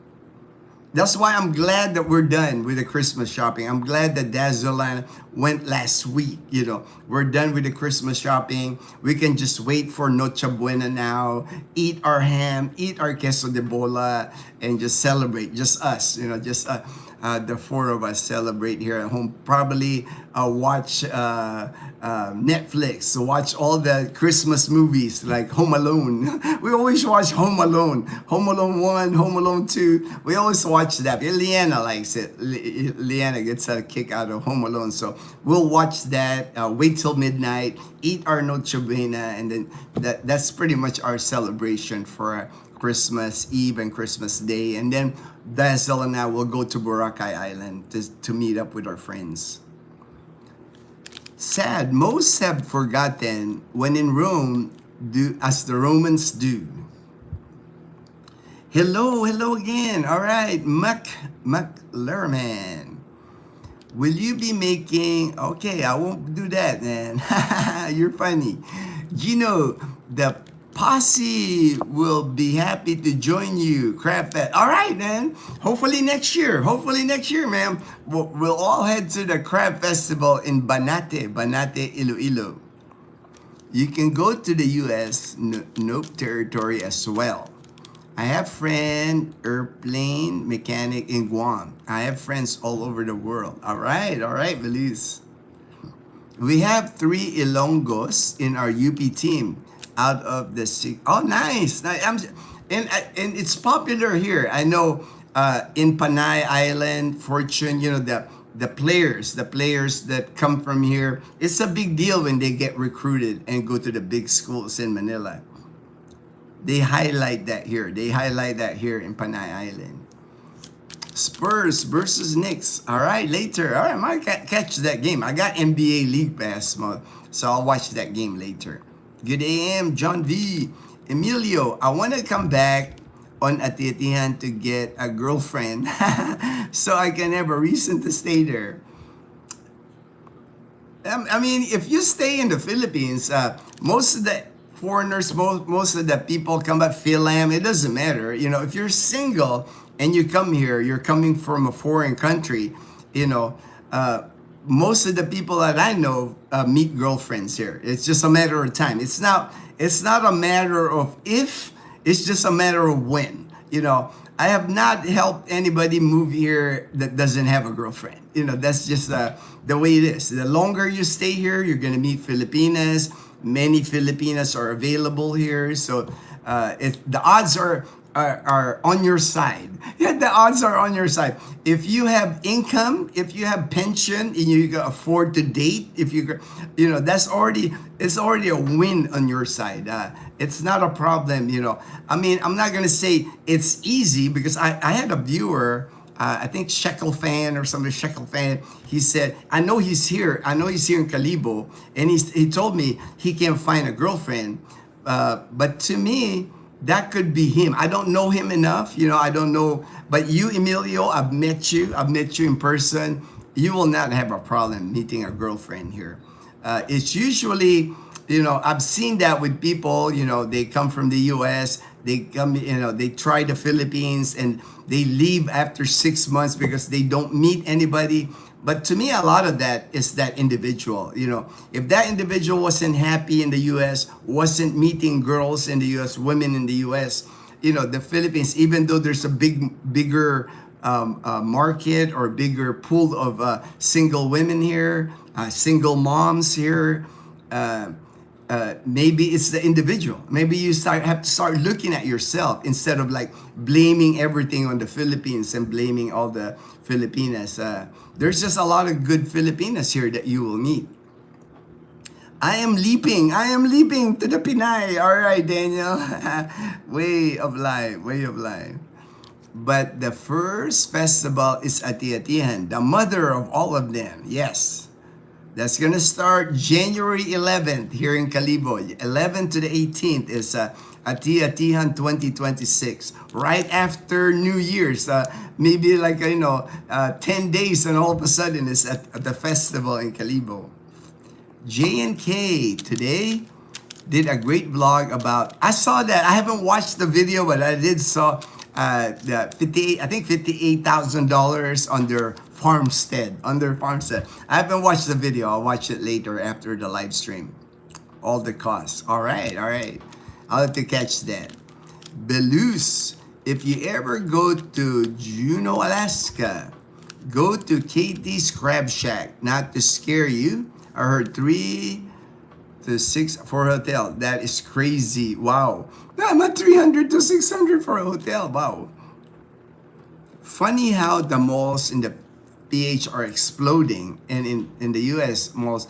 That's why I'm glad that we're done with the Christmas shopping. I'm glad that Dazzleland went last week. We're done with the Christmas shopping. We can just wait for Noche Buena now, eat our ham, eat our queso de bola, and just celebrate. Just us, just the four of us celebrate here at home. Probably watch Netflix, watch all the Christmas movies like Home Alone. We always watch Home Alone. Home Alone 1, Home Alone 2. We always watch that. Liana likes it. Liana gets a kick out of Home Alone. So we'll watch that, wait till midnight, eat our Noche Buena, and then that's pretty much our celebration for Christmas Eve and Christmas Day. And then Dazzle and I will go to Boracay Island to meet up with our friends. Sad, most have forgotten when in Rome, do as the Romans do. Hello again. All right, McLerman. Will you be making... Okay, I won't do that, man. You're funny. Gino, the posse will be happy to join you. Crab Fest. All right, man. Hopefully next year, man. We'll all head to the Crab Festival in Banate, Iloilo. You can go to the U.S. Nope territory as well. I have friend airplane mechanic in Guam. I have friends all over the world. All right, Belize. We have 3 Ilonggos in our UP team out of the 6. Oh, nice. And it's popular here. I know in Panay Island, Fortune, the players that come from here, it's a big deal when they get recruited and go to the big schools in Manila. They highlight that here. In Panay Island. Spurs versus Knicks. All right, later. All right, I might catch that game. I got NBA League Pass, so I'll watch that game later. Good AM, John V. Emilio, I want to come back on Atiatihan to get a girlfriend so I can have a reason to stay there. I mean, if you stay in the Philippines, most of the foreigners, most of the people come back Philam. It doesn't matter. You know, if you're single and you come here, you're coming from a foreign country. You know, most of the people that I know meet girlfriends here. It's just a matter of time. It's not. It's not a matter of if. It's just a matter of when. You know, I have not helped anybody move here that doesn't have a girlfriend. You know, that's just the way it is. The longer you stay here, you're gonna meet Filipinas. Many Filipinas are available here, so the odds are on your side. Yeah, the odds are on your side. If you have income, if you have pension, and you can afford to date, if you know, it's already a win on your side. It's not a problem, you know. I mean, I'm not gonna say it's easy because I had a viewer. I think Shekel fan or somebody Shekel fan. He said, "I know he's here. I know he's here in Calibo, and he told me he can't find a girlfriend." But to me, that could be him. I don't know him enough, you know. I don't know. But you, Emilio, I've met you. I've met you in person. You will not have a problem meeting a girlfriend here. It's usually, you know, I've seen that with people. You know, they come from the U.S. They come, you know, they try the Philippines and they leave after 6 months because they don't meet anybody. But to me, a lot of that is that individual. You know, if that individual wasn't happy in the U.S., wasn't meeting girls in the U.S., women in the U.S., you know, the Philippines, even though there's a bigger market or bigger pool of single women here, single moms here, maybe it's the individual. Maybe you have to start looking at yourself instead of like blaming everything on the Philippines and blaming all the Filipinas. There's just a lot of good Filipinas here that you will meet. I am leaping to the Pinay. All right, Daniel. Way of life. But the first festival is Ati-Atihan, the mother of all of them. Yes. That's going to start January 11th here in Calibo. 11th to the 18th is Ati-Atihan 2026. Right after New Year's. Maybe like, 10 days and all of a sudden it's at the festival in Calibo. J&K today did a great vlog about, I saw that. I haven't watched the video, but I did saw the $58,000 on their farmstead. I haven't watched the video. I'll watch it later after the live stream. All the costs. All right. I'll have to catch that. Belus, if you ever go to Juneau, Alaska, go to Katie's Crab Shack. Not to scare you. I heard 3 to 6 for a hotel. That is crazy. Wow. I'm at 300 to 600 for a hotel. Wow. Funny how the malls in the PH are exploding, and in the US malls.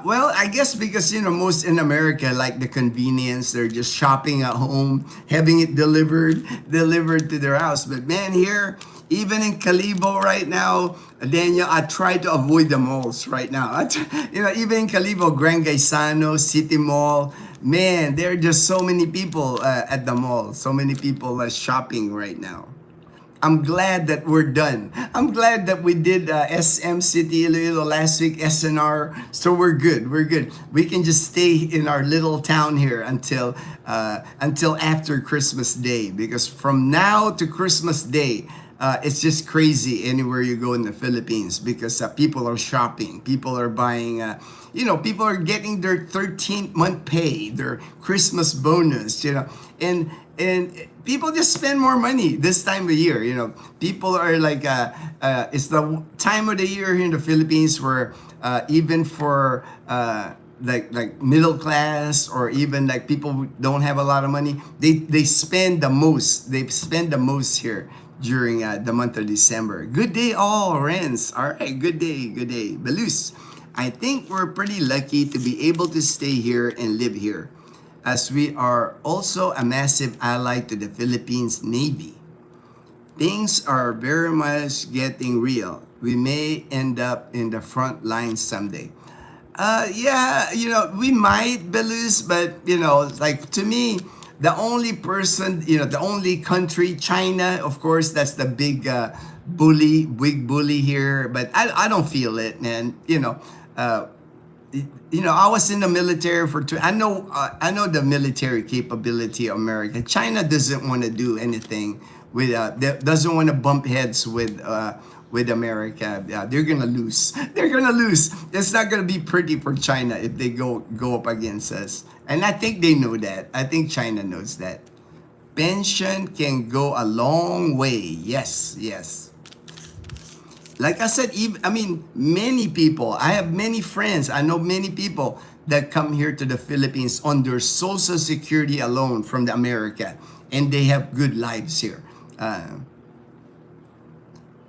Well, I guess because, most in America like the convenience, they're just shopping at home, having it delivered to their house. But man, here, even in Calibo right now, Daniel, I try to avoid the malls right now. Even in Calibo, Gran Gaisano, City Mall, man, there are just so many people at the mall, so many people shopping right now. I'm glad that we're done. I'm glad that we did SM City Iloilo last week, SNR. So we're good. We can just stay in our little town here until after Christmas Day, because from now to Christmas Day, it's just crazy anywhere you go in the Philippines, because people are shopping, people are buying, people are getting their 13th month pay, their Christmas bonus, and people just spend more money this time of year. People are like, it's the time of the year here in the Philippines where even for like middle class, or even like people who don't have a lot of money, they spend the most. They spend the most here during the month of December. Good day all, Renz. All right, good day. Belus, I think we're pretty lucky to be able to stay here and live here, as we are also a massive ally to the Philippines Navy. Things are very much getting real. We may end up in the front line someday. Yeah, we might be loose, but like to me, the only person, the only country, China, of course, that's the big big bully here. But I don't feel it, man. Uh, I was in the military for two. I know the military capability of America. China doesn't want to do anything with doesn't want to bump heads with America. Yeah, they're gonna lose. They're gonna lose. It's not gonna be pretty for China if they go up against us. And I think they know that. I think China knows that. Pension can go a long way. Yes, yes. Like I said, many people, I have many friends, I know many people that come here to the Philippines on their social security alone from the America, and they have good lives here.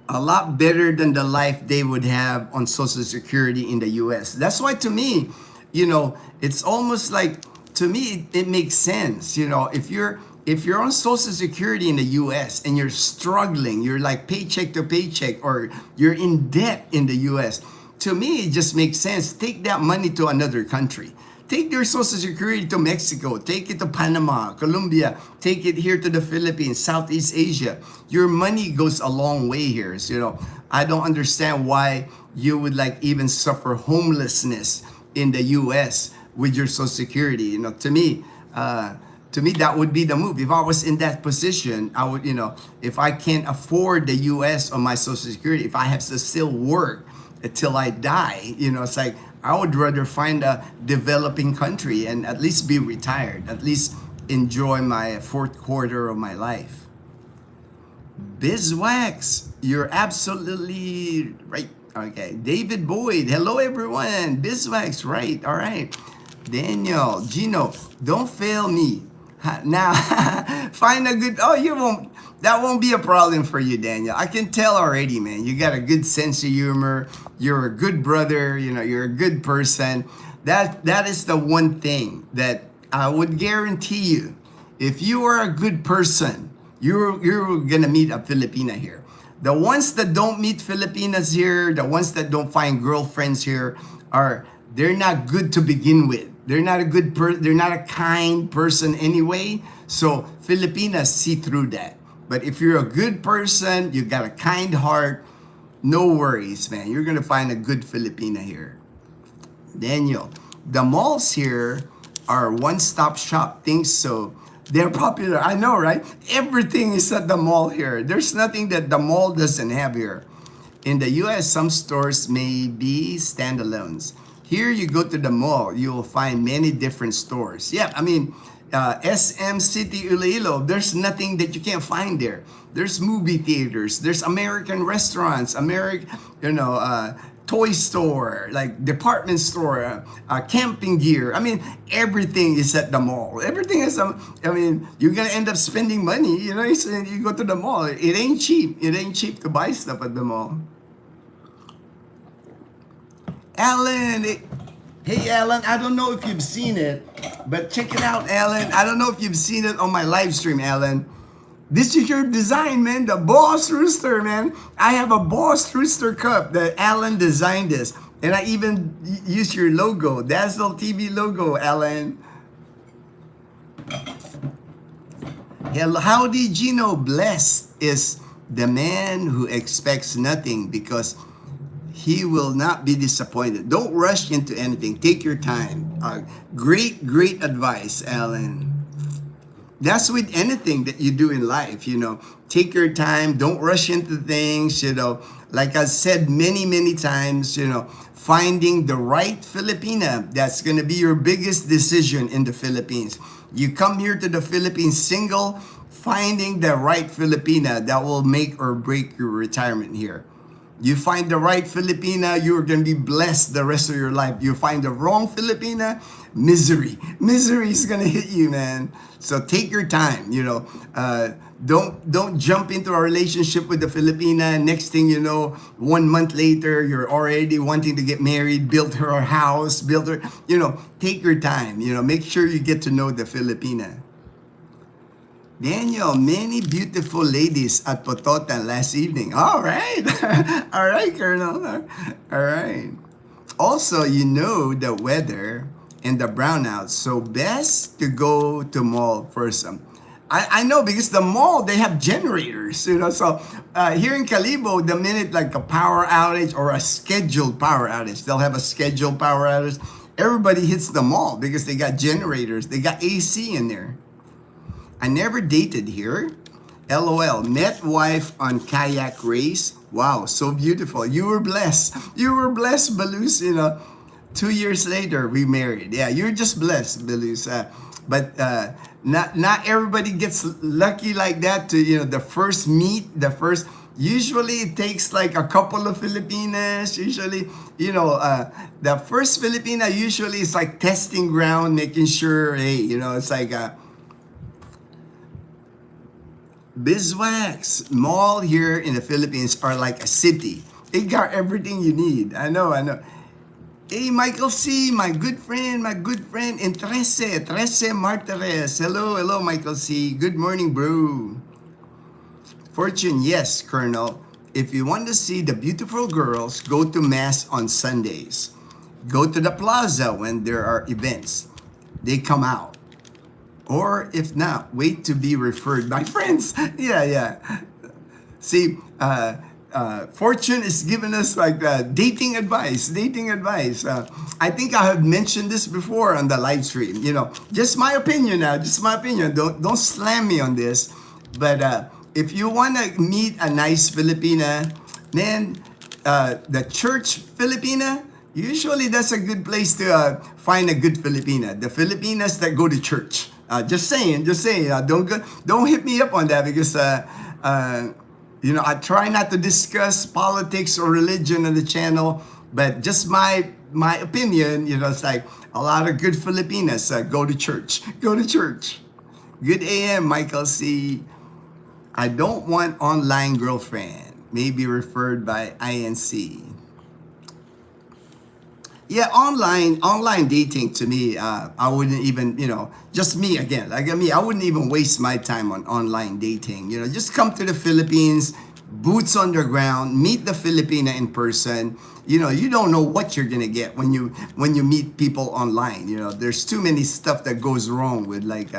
A lot better than the life they would have on social security in the US. That's why to me, it's almost like, to me, it makes sense. If you're on social security in the US and you're struggling, you're like paycheck to paycheck, or you're in debt in the US, to me it just makes sense. Take that money to another country. Take your social security to Mexico, take it to Panama, Colombia, take it here to the Philippines, Southeast Asia. Your money goes a long way here. So, I don't understand why you would like even suffer homelessness in the US with your social security. To me, that would be the move. If I was in that position, I would, if I can't afford the US on my social security, if I have to still work until I die, it's like, I would rather find a developing country and at least be retired, at least enjoy my fourth quarter of my life. Bizwax, you're absolutely right. Okay, David Boyd, hello everyone. Bizwax, right, all right. Daniel, Gino, don't fail me. Now, find a good, that won't be a problem for you, Daniel. I can tell already, man. You got a good sense of humor. You're a good brother. You're a good person. That is the one thing that I would guarantee you. If you are a good person, you're gonna meet a Filipina here. The ones that don't meet Filipinas here, the ones that don't find girlfriends here, they're not good to begin with. They're not a good they're not a kind person anyway. So Filipinas see through that. But if you're a good person, you got a kind heart, no worries, man. You're gonna find a good Filipina here. Daniel, the malls here are one-stop shop things, so they're popular. I know, right? Everything is at the mall here. There's nothing that the mall doesn't have here. In the US, some stores may be standalones. Here you go to the mall, you will find many different stores. Yeah, SM City Iloilo, there's nothing that you can't find there. There's movie theaters, there's American restaurants, toy store, like department store, camping gear. Everything is at the mall. Everything is, you're gonna end up spending money. You go to the mall. It ain't cheap. It ain't cheap to buy stuff at the mall. Alan, hey Alan, I don't know if you've seen it, but check it out, Alan. I don't know if you've seen it on my live stream, Alan. This is your design, man. The Boss Rooster, man. I have a Boss Rooster cup that Alan designed this. And I even use your logo, Dazzle TV logo, Alan. Hello, howdy, Gino. Blessed is the man who expects nothing, because he will not be disappointed. Don't rush into anything. Take your time. Great advice, Alan. That's with anything that you do in life, Take your time. Don't rush into things, Like I said many times, finding the right Filipina, that's going to be your biggest decision in the Philippines. You come here to the Philippines single, finding the right Filipina, that will make or break your retirement here. You find the right Filipina, you're going to be blessed the rest of your life. You find the wrong Filipina, misery. Misery is going to hit you, man. So take your time, Don't jump into a relationship with the Filipina. Next thing you know, 1 month later, you're already wanting to get married, build her a house, take your time, make sure you get to know the Filipina. Daniel, many beautiful ladies at Pototan last evening. All right. All right, Colonel. All right. Also, you know the weather and the brownouts, so best to go to mall first. I know because the mall they have generators, So here in Calibo, the minute like a power outage or a scheduled power outage, they'll have a scheduled power outage. Everybody hits the mall because they got generators, they got AC in there. I never dated here. LOL. Met wife on kayak race. Wow, so beautiful. You were blessed. You were blessed, Balus. 2 years later, we married. Yeah, you're just blessed, Balus. But not everybody gets lucky like that to, the first meet, the first. Usually it takes like a couple of Filipinas. Usually, the first Filipina usually is like testing ground, making sure, hey, it's like Bizwax mall here in the Philippines are like a city. They got everything you need. I know. Hey, Michael C, my good friend, and Trece Martires. Hello, Michael C. Good morning, bro. Fortune, yes, Colonel. If you want to see the beautiful girls, go to Mass on Sundays. Go to the plaza when there are events. They come out. Or if not, wait to be referred by friends. Yeah. See, Fortune is giving us like dating advice. I think I have mentioned this before on the live stream. Just my opinion now. Just my opinion. Don't slam me on this. But if you want to meet a nice Filipina, man, the church Filipina, usually that's a good place to find a good Filipina. The Filipinas that go to church. Just saying. Don't hit me up on that because I try not to discuss politics or religion on the channel, but just my opinion. It's like a lot of good Filipinas go to church. Good AM, Michael C. I don't want online girlfriend. Maybe referred by INC. Yeah, online dating to me, I wouldn't even, just me again, like me, I wouldn't even waste my time on online dating. Just come to the Philippines, boots on the ground, meet the Filipina in person. You don't know what you're gonna get when you meet people online. There's too many stuff that goes wrong with like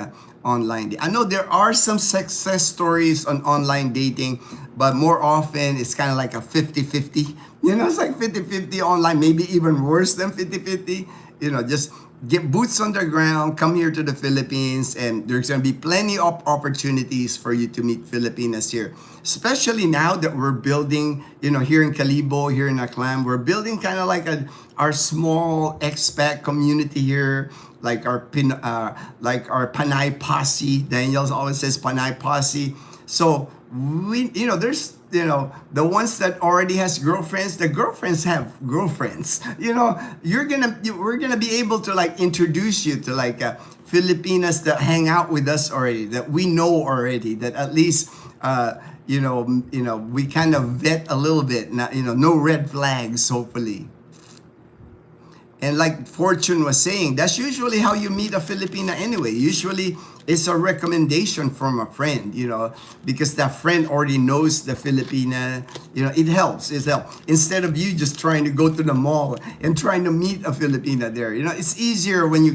online. I know there are some success stories on online dating, but more often it's kind of like a 50-50. It's like 50-50 online, maybe even worse than 50-50. Just get boots on the ground, come here to the Philippines, and there's going to be plenty of opportunities for you to meet Filipinas here. Especially now that we're building, here in Calibo, here in Aklan, we're building kind of like our small expat community here, like our Panay Posse. Daniel always says Panay Posse. So there's the ones that already has girlfriends, the girlfriends have girlfriends. We're gonna be able to like introduce you to like Filipinas that hang out with us already, that we know already, that at least we kind of vet a little bit. Not, no red flags, hopefully. And like Fortune was saying, that's usually how you meet a Filipina anyway. Usually it's a recommendation from a friend, because that friend already knows the Filipina. It helps. Instead of you just trying to go to the mall and trying to meet a Filipina there. It's easier when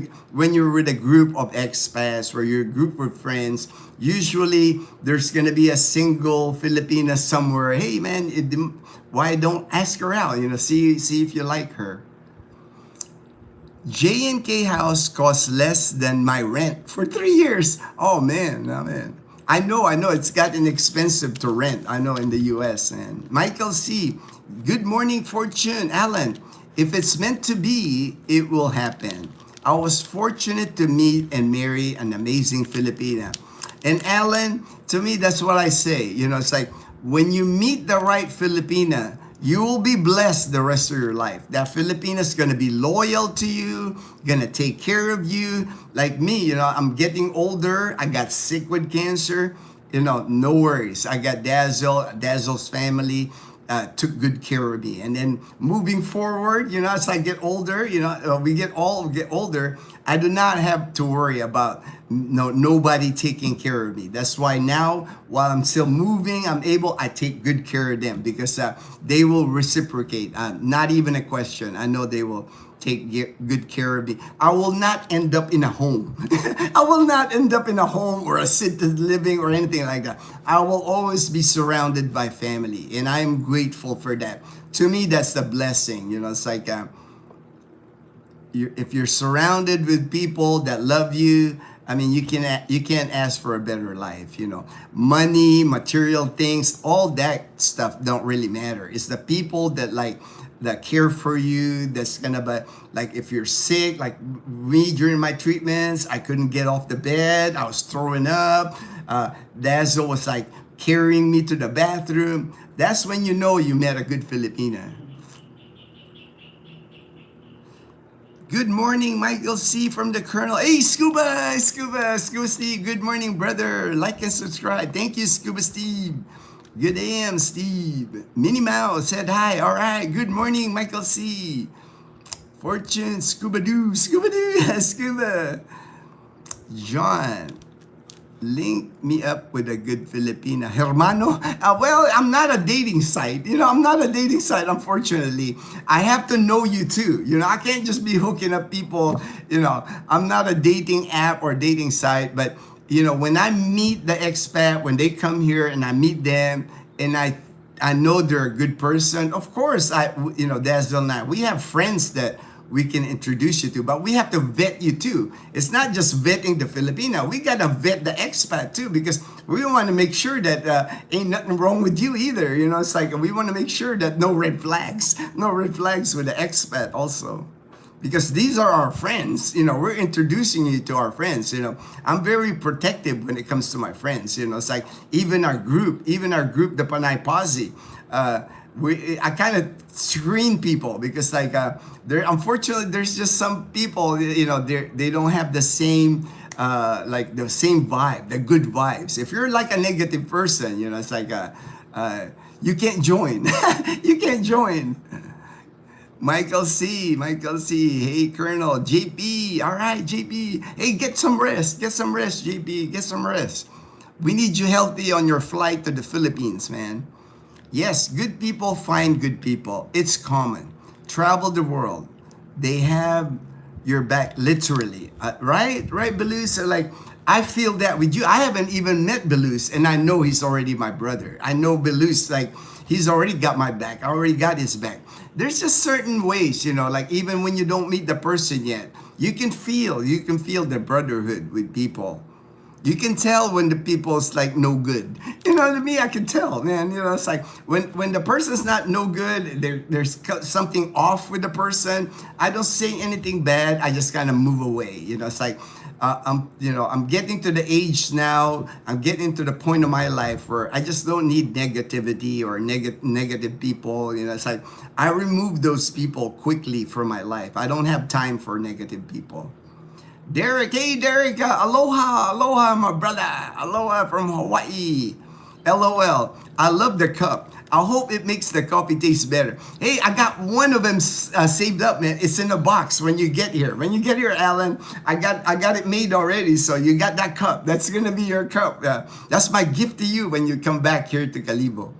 you're with a group of expats or you're a group of friends. Usually there's gonna be a single Filipina somewhere. Hey man, why don't ask her out? See if you like her. J&K house costs less than my rent for 3 years. Oh man. I know it's gotten expensive to rent. I know in the US. And Michael C, good morning, Fortune. Alan, if it's meant to be, it will happen. I was fortunate to meet and marry an amazing Filipina. And Alan, to me, that's what I say. It's like when you meet the right Filipina, you will be blessed the rest of your life. That Filipina's gonna be loyal to you, gonna take care of you. Like me, I'm getting older. I got sick with cancer. No worries. I got Dazzle's family. took good care of me. And then moving forward, as I get older, we get older, I do not have to worry about nobody taking care of me. That's why now, while I'm still moving, I take good care of them, because they will reciprocate. Not even a question. I know they will take good care of me. I will not end up in a home. I will not end up in a home or assisted living or anything like that. I will always be surrounded by family, and I am grateful for that. To me, that's the blessing. It's like if you're surrounded with people that love you, you can't ask for a better life. Money, material things, all that stuff don't really matter. It's the people that care for you, that's gonna be like, if you're sick, like me during my treatments, I couldn't get off the bed, I was throwing up. Dazzle was like carrying me to the bathroom. That's when you know you met a good Filipina. Good morning, Michael C. from the Colonel. Hey, Scuba Steve. Good morning, brother. Like and subscribe. Thank you, Scuba Steve. Good AM, Steve. Minnie Mouse said hi. All right. Good morning, Michael C. Fortune, Scuba. Scuba. John, link me up with a good Filipina. Hermano? Well, I'm not a dating site. I'm not a dating site, unfortunately. I have to know you too. I can't just be hooking up people. I'm not a dating app or dating site, but when I meet the expat, when they come here and I meet them, and I know they're a good person, of course, Dazzle and I, we have friends that we can introduce you to, but we have to vet you too. It's not just vetting the Filipina. We got to vet the expat too, because we want to make sure that ain't nothing wrong with you either. It's like we want to make sure that no red flags with the expat also. Because these are our friends, we're introducing you to our friends, I'm very protective when it comes to my friends, it's like even our group, the Panay Posse, I kind of screen people, because unfortunately there's just some people, they don't have the same the same vibe, the good vibes. If you're like a negative person, it's like you can't join. You can't join. Michael C. Hey, Colonel. JP. All right, JP. Hey, get some rest, JP. Get some rest. We need you healthy on your flight to the Philippines, man. Yes, good people find good people. It's common. Travel the world. They have your back, literally. Right, Belus? I feel that with you. I haven't even met Belus, and I know he's already my brother. I know Belus, he's already got my back. I already got his back. There's just certain ways, even when you don't meet the person yet, you can feel the brotherhood with people. You can tell when the people's no good. To me, I can tell, man. It's like when the person's not no good, there's something off with the person. I don't say anything bad. I just kind of move away. It's like I'm getting to the age now. I'm getting to the point of my life where I just don't need negativity or negative people. It's like I remove those people quickly from my life. I don't have time for negative people. Derek, hey Derek, aloha, my brother, aloha from Hawaii, LOL. I love the cup. I hope it makes the coffee taste better. Hey, I got one of them saved up, man. It's in a box when you get here. Alan, I got it made already. So you got that cup. That's gonna be your cup. That's my gift to you when you come back here to Calibo.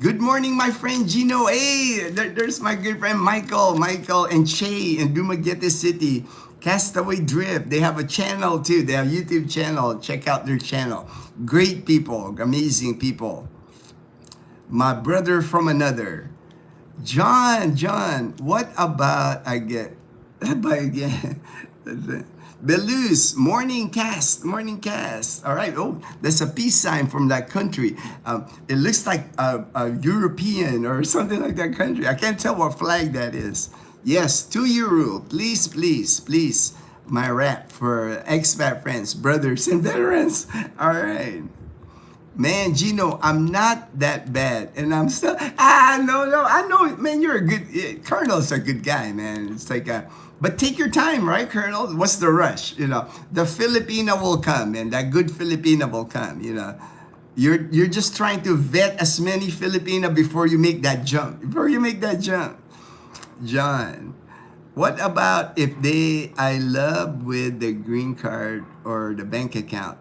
Good morning, my friend Gino. Hey, there's my good friend Michael, and Che in Dumaguete City. Castaway Drift. They have a channel too. They have a YouTube channel. Check out their channel. Great people, amazing people. My brother from another. John, what about again? Belus, morning cast. All right. Oh, that's a peace sign from that country. It looks like a European or something like that country. I can't tell what flag that is. Yes, 2 euro. Please. My rap for expat friends, brothers, and veterans. All right. Man, Gino, I'm not that bad. And I'm still, no. I know, man, you're a good, Colonel's a good guy, man. It's like, but take your time, right, Colonel? What's the rush? The Filipina will come, and that good Filipina will come, You're just trying to vet as many Filipina before you make that jump. Before you make that jump. John, what about if I love with the green card or the bank account?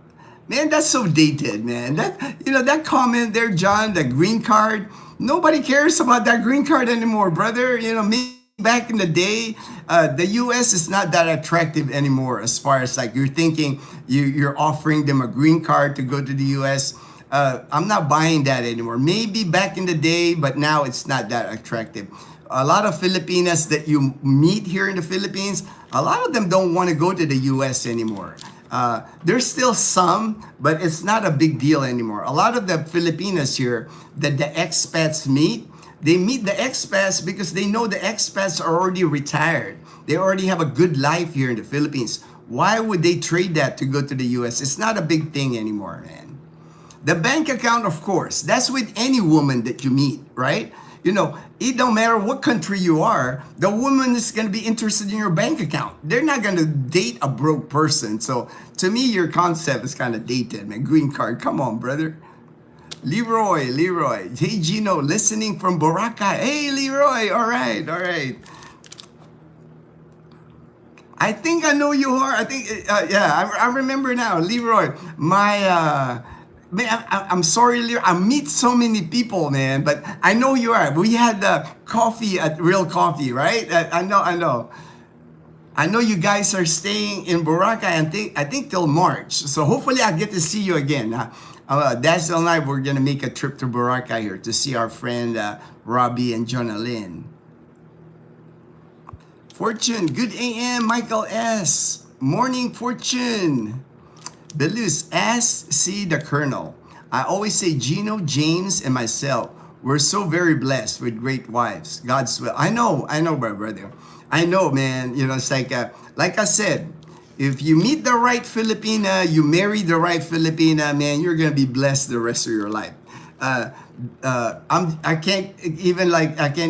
Man, that's so dated, man. That comment there, John, the green card. Nobody cares about that green card anymore, brother. Me back in the day, the U.S. is not that attractive anymore. As far as like you're thinking, you're offering them a green card to go to the U.S. I'm not buying that anymore. Maybe back in the day, but now it's not that attractive. A lot of Filipinas that you meet here in the Philippines, a lot of them don't want to go to the U.S. anymore. There's still some, but it's not a big deal anymore. A lot of the Filipinas here that the expats meet, they meet the expats because they know the expats are already retired. They already have a good life here in the Philippines. Why would they trade that to go to the U.S.? It's not a big thing anymore, man. The bank account, of course, that's with any woman that you meet, right? It don't matter what country you are, the woman is going to be interested in your bank account. They're not going to date a broke person. So to me, your concept is kind of dated, man. Green card, come on, brother. Leroy. Hey, Gino, listening from Boracay. Hey, Leroy, all right. I think I know you are. I think, I remember now. Leroy, man, I'm sorry, Leroy. I meet so many people, man, but I know you are. We had coffee at Real Coffee, right? I know. I know you guys are staying in Boracay, I think till March. So hopefully I get to see you again. Dazzle and I, we're going to make a trip to Boracay here to see our friend Robbie and Jonalyn. Fortune, good AM, Michael S. Morning, Fortune. Belus, see the Colonel. I always say Gino, James, and myself, we're so very blessed with great wives. God's will. I know, my brother. I know, man. It's like I said, if you meet the right Filipina, you marry the right Filipina, man, you're gonna be blessed the rest of your life. I can't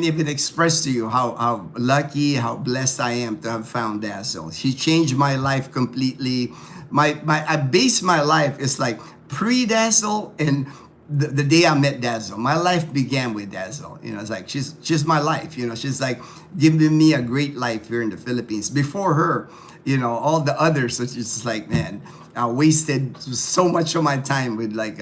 even express to you how lucky, how blessed I am to have found Dazzle. She changed my life completely. I base my life is like pre-Dazzle and the day I met Dazzle. My life began with Dazzle. It's like she's my life. She's like giving me a great life here in the Philippines. Before her, all the others, it's just like, man, I wasted so much of my time with like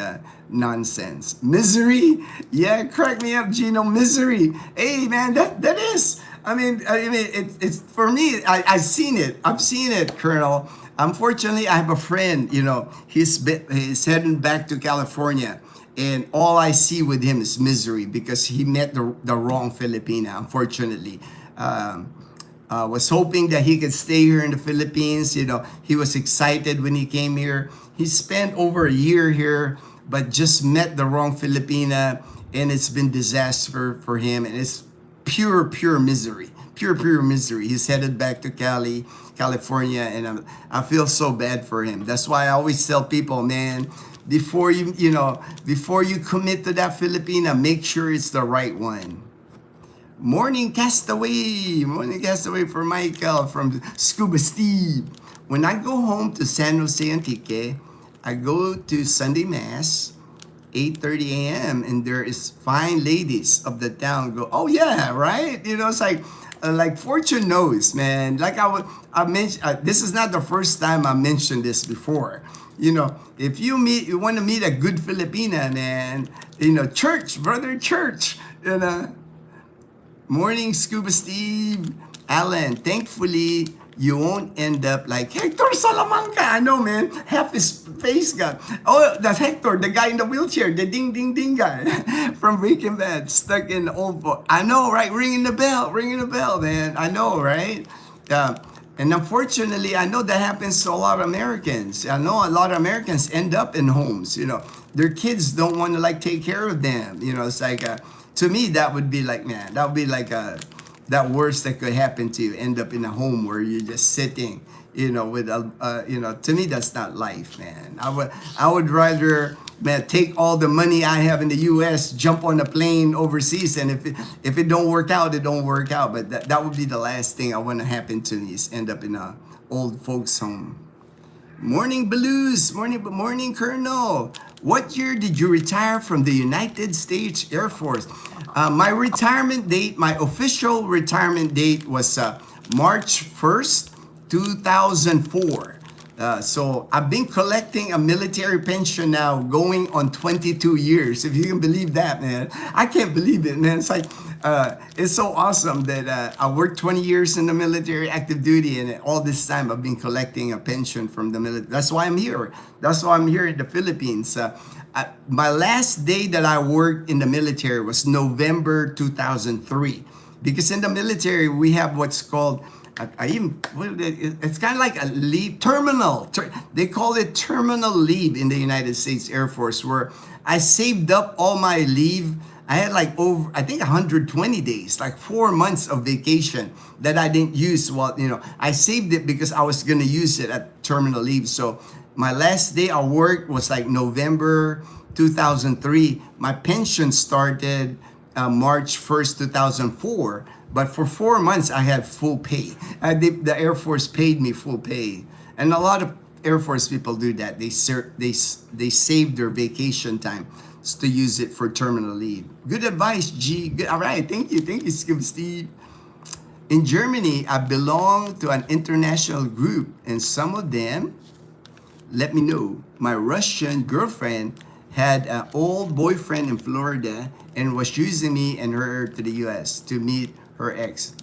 nonsense. Misery, yeah, crack me up, Gino. Misery, hey man, that is. I mean, it's for me. I've seen it, Colonel. Unfortunately, I have a friend. He's heading back to California, and all I see with him is misery because he met the wrong Filipina. Unfortunately. Was hoping that he could stay here in the Philippines. He was excited when he came here. He spent over a year here, but just met the wrong Filipina, and it's been disaster for him. And it's pure misery. Pure misery. He's headed back to California, and I feel so bad for him. That's why I always tell people, man, before you commit to that Filipina, make sure it's the right one. Morning Castaway for Michael from Scuba Steve. When I go home to San Jose Antique, I go to Sunday Mass, 8:30 a.m. and there is fine ladies of the town go, oh yeah, right? It's like Fortune knows, man. Like I mentioned, this is not the first time I mentioned this before. If you want to meet a good Filipina, man, church, brother, church, Morning, Scuba Steve. Alan, thankfully, you won't end up like Hector Salamanca. I know, man. Half his face got. Oh, that's Hector, the guy in the wheelchair, the ding, ding, ding guy from Breaking Bad, stuck in the old book. I know, right? Ringing the bell, man. I know, right? And unfortunately, I know that happens to a lot of Americans. I know a lot of Americans end up in homes. Their kids don't want to like take care of them. It's like. To me, that would be like, man, that would be like that worst that could happen to you. End up in a home where you're just sitting, with to me, that's not life, man. I would rather, man, take all the money I have in the U.S., jump on a plane overseas, and if it don't work out, it don't work out. But that would be the last thing I want to happen to me is end up in a old folks home. Morning Blues, morning Colonel. What year did you retire from the United States Air Force? My retirement date, my official retirement date was March 1st, 2004. So I've been collecting a military pension now going on 22 years. If you can believe that, man. I can't believe it, man. It's like, it's so awesome that I worked 20 years in the military, active duty, and all this time I've been collecting a pension from the military. That's why I'm here. That's why I'm here in the Philippines. My last day that I worked in the military was November 2003. Because in the military, we have what's called it's kind of like a leave terminal. They call it terminal leave in the United States Air Force, where I saved up all my leave. I had like over, I think 120 days, like 4 months of vacation that I didn't use. Well, I saved it because I was going to use it at terminal leave. So my last day of work was like November 2003. My pension started March 1st, 2004. But for 4 months, I had full pay. The Air Force paid me full pay. And a lot of Air Force people do that. They save their vacation time to use it for terminal leave. Good advice, G. Good. All right, thank you, Steve. In Germany, I belong to an international group, and some of them, let me know, my Russian girlfriend had an old boyfriend in Florida and was using me and her to the US to meet her ex.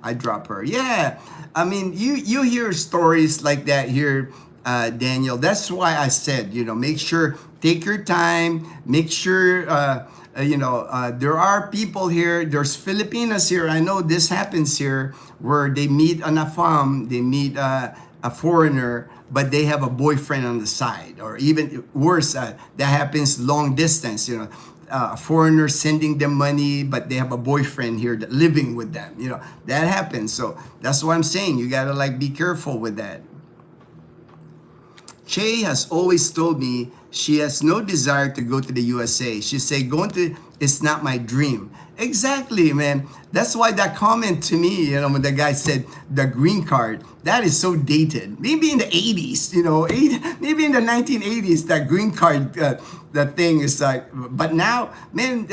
I drop her. Yeah, I mean, you hear stories like that here, Daniel. That's why I said, make sure, take your time, make sure, there are people here, there's Filipinas here. I know this happens here where they meet on a farm, they meet a foreigner, but they have a boyfriend on the side, or even worse, that happens long distance, a foreigner sending them money, but they have a boyfriend here that living with them. That happens. So that's what I'm saying. You gotta be careful with that. Che has always told me she has no desire to go to the USA. She said, going to it's not my dream. Exactly, man. That's why that comment to me, when the guy said the green card, that is so dated. Maybe in the 80s, maybe in the 1980s, that green card, that thing is like, but now, man,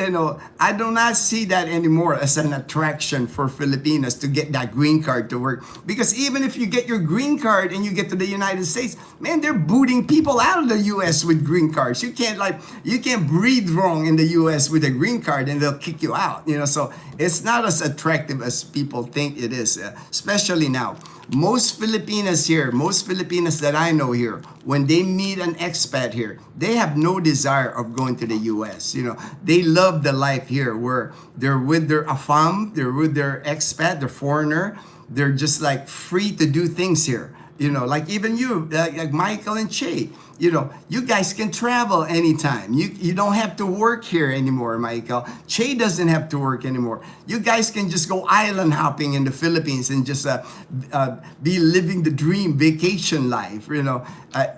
I do not see that anymore as an attraction for Filipinos to get that green card to work. Because even if you get your green card and you get to the United States, man, they're booting people out of the US with green cards. You can't breathe wrong in the US with a green card and they'll kick you out, so it's not as attractive as people think it is, especially now. Most Filipinas that I know here, when they meet an expat here, they have no desire of going to the US. They love the life here where they're with their afam, they're with their expat, the foreigner. They're just free to do things here. Like even you, like Michael and Che, you guys can travel anytime. You don't have to work here anymore, Michael. Che doesn't have to work anymore. You guys can just go island hopping in the Philippines and just be living the dream vacation life.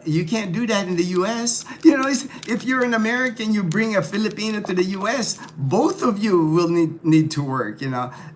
You can't do that in the U.S. If you're an American, you bring a Filipino to the U.S., both of you will need to work.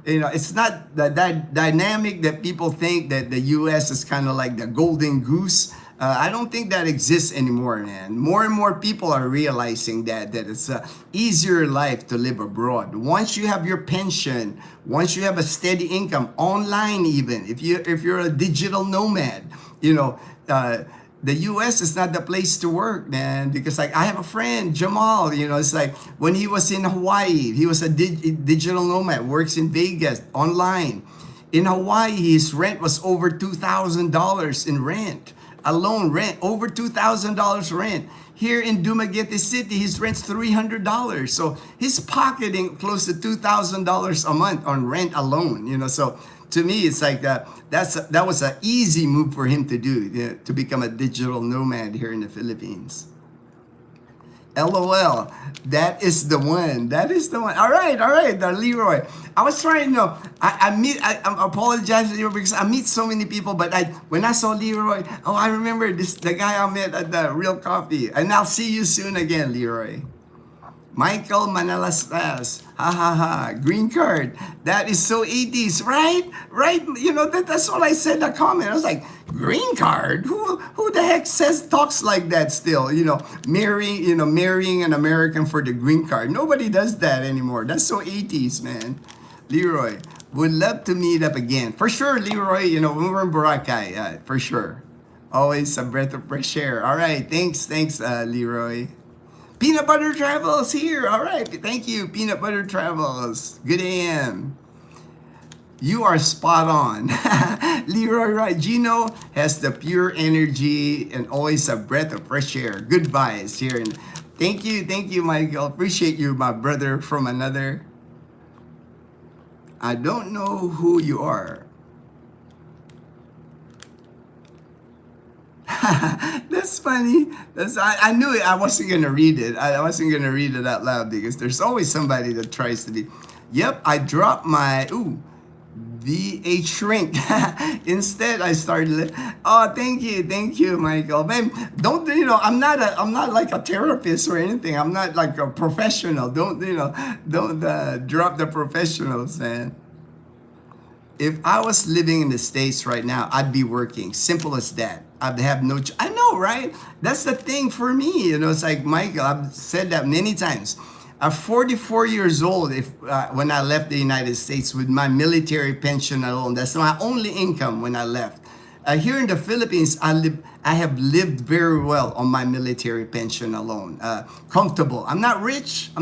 It's not that dynamic that people think that the U.S. is kind of like the golden goose. I don't think that exists anymore, man. More and more people are realizing that it's a easier life to live abroad. Once you have your pension, once you have a steady income, online even, if you're a digital nomad, the U.S. is not the place to work, man, because I have a friend, Jamal, it's like when he was in Hawaii, he was a digital nomad, works in Vegas, online. In Hawaii, his rent was over $2,000 in rent. Alone rent, over $2,000 rent. Here in Dumaguete City, his rent's $300. So he's pocketing close to $2,000 a month on rent alone, so to me, it's like that was an easy move for him to do, to become a digital nomad here in the Philippines. LOL, that is the one. All right, Leroy. I was trying, I apologize, Leroy, because I meet so many people, but when I saw Leroy, I remember the guy I met at the Real Coffee, and I'll see you soon again, Leroy. Michael Manalastas, ha ha ha, green card. That is so 80s, right? Right? You know, that's what I said in the comment. I was like, green card? Who the heck talks like that still? Marrying an American for the green card. Nobody does that anymore. That's so 80s, man. Leroy, would love to meet up again. For sure, Leroy, when we're in Boracay, for sure. Always a breath of fresh air. All right, thanks, Leroy. Peanut Butter Travels here. All right, thank you, Peanut Butter Travels. Good AM. You are spot on. Leroy, right. Gino has the pure energy and always a breath of fresh air. Good vibes here. And thank you, Michael. Appreciate you, my brother from another. I don't know who you are. That's funny. I knew it. I wasn't gonna read it. I wasn't gonna read it out loud because there's always somebody that tries to be. Yep, I dropped my VA shrink. Instead, I started. Oh, thank you, Michael. Man, don't I'm not like a therapist or anything. I'm not like a professional. Don't drop the professionals, man. If I was living in the States right now, I'd be working. Simple as that. I'd have no. I know, right? That's the thing for me. It's like Michael. I've said that many times. I'm 44 years old. When I left the United States with my military pension alone, that's my only income when I left. Here in the Philippines, I have lived very well on my military pension alone. Comfortable. I'm not rich,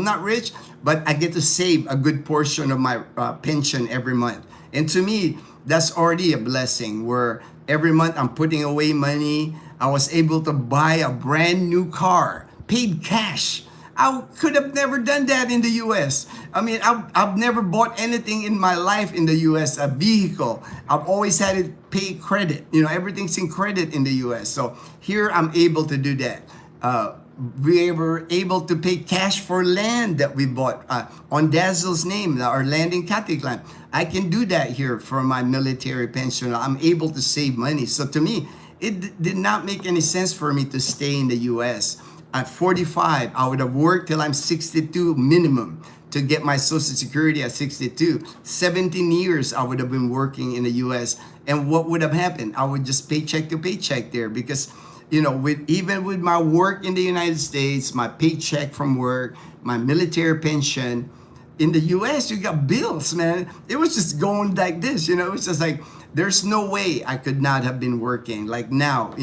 but I get to save a good portion of my pension every month. And to me, that's already a blessing where every month I'm putting away money. I was able to buy a brand new car, paid cash. I could have never done that in the U.S. I mean, I've never bought anything in my life in the U.S., a vehicle. I've always had it pay credit. Everything's in credit in the U.S. So here I'm able to do that. We were able to pay cash for land that we bought on Dazzle's name, our land in Caticlan. I can do that here for my military pension. I'm able to save money. So to me, it did not make any sense for me to stay in the U.S. At 45, I would have worked till I'm 62 minimum to get my Social Security at 62. 17 years I would have been working in the U.S. And what would have happened? I would just paycheck to paycheck there because even with my work in the United States, my paycheck from work, my military pension, in the US, you got bills, man. It was just going like this, it was just like, there's no way I could not have been working. Like now,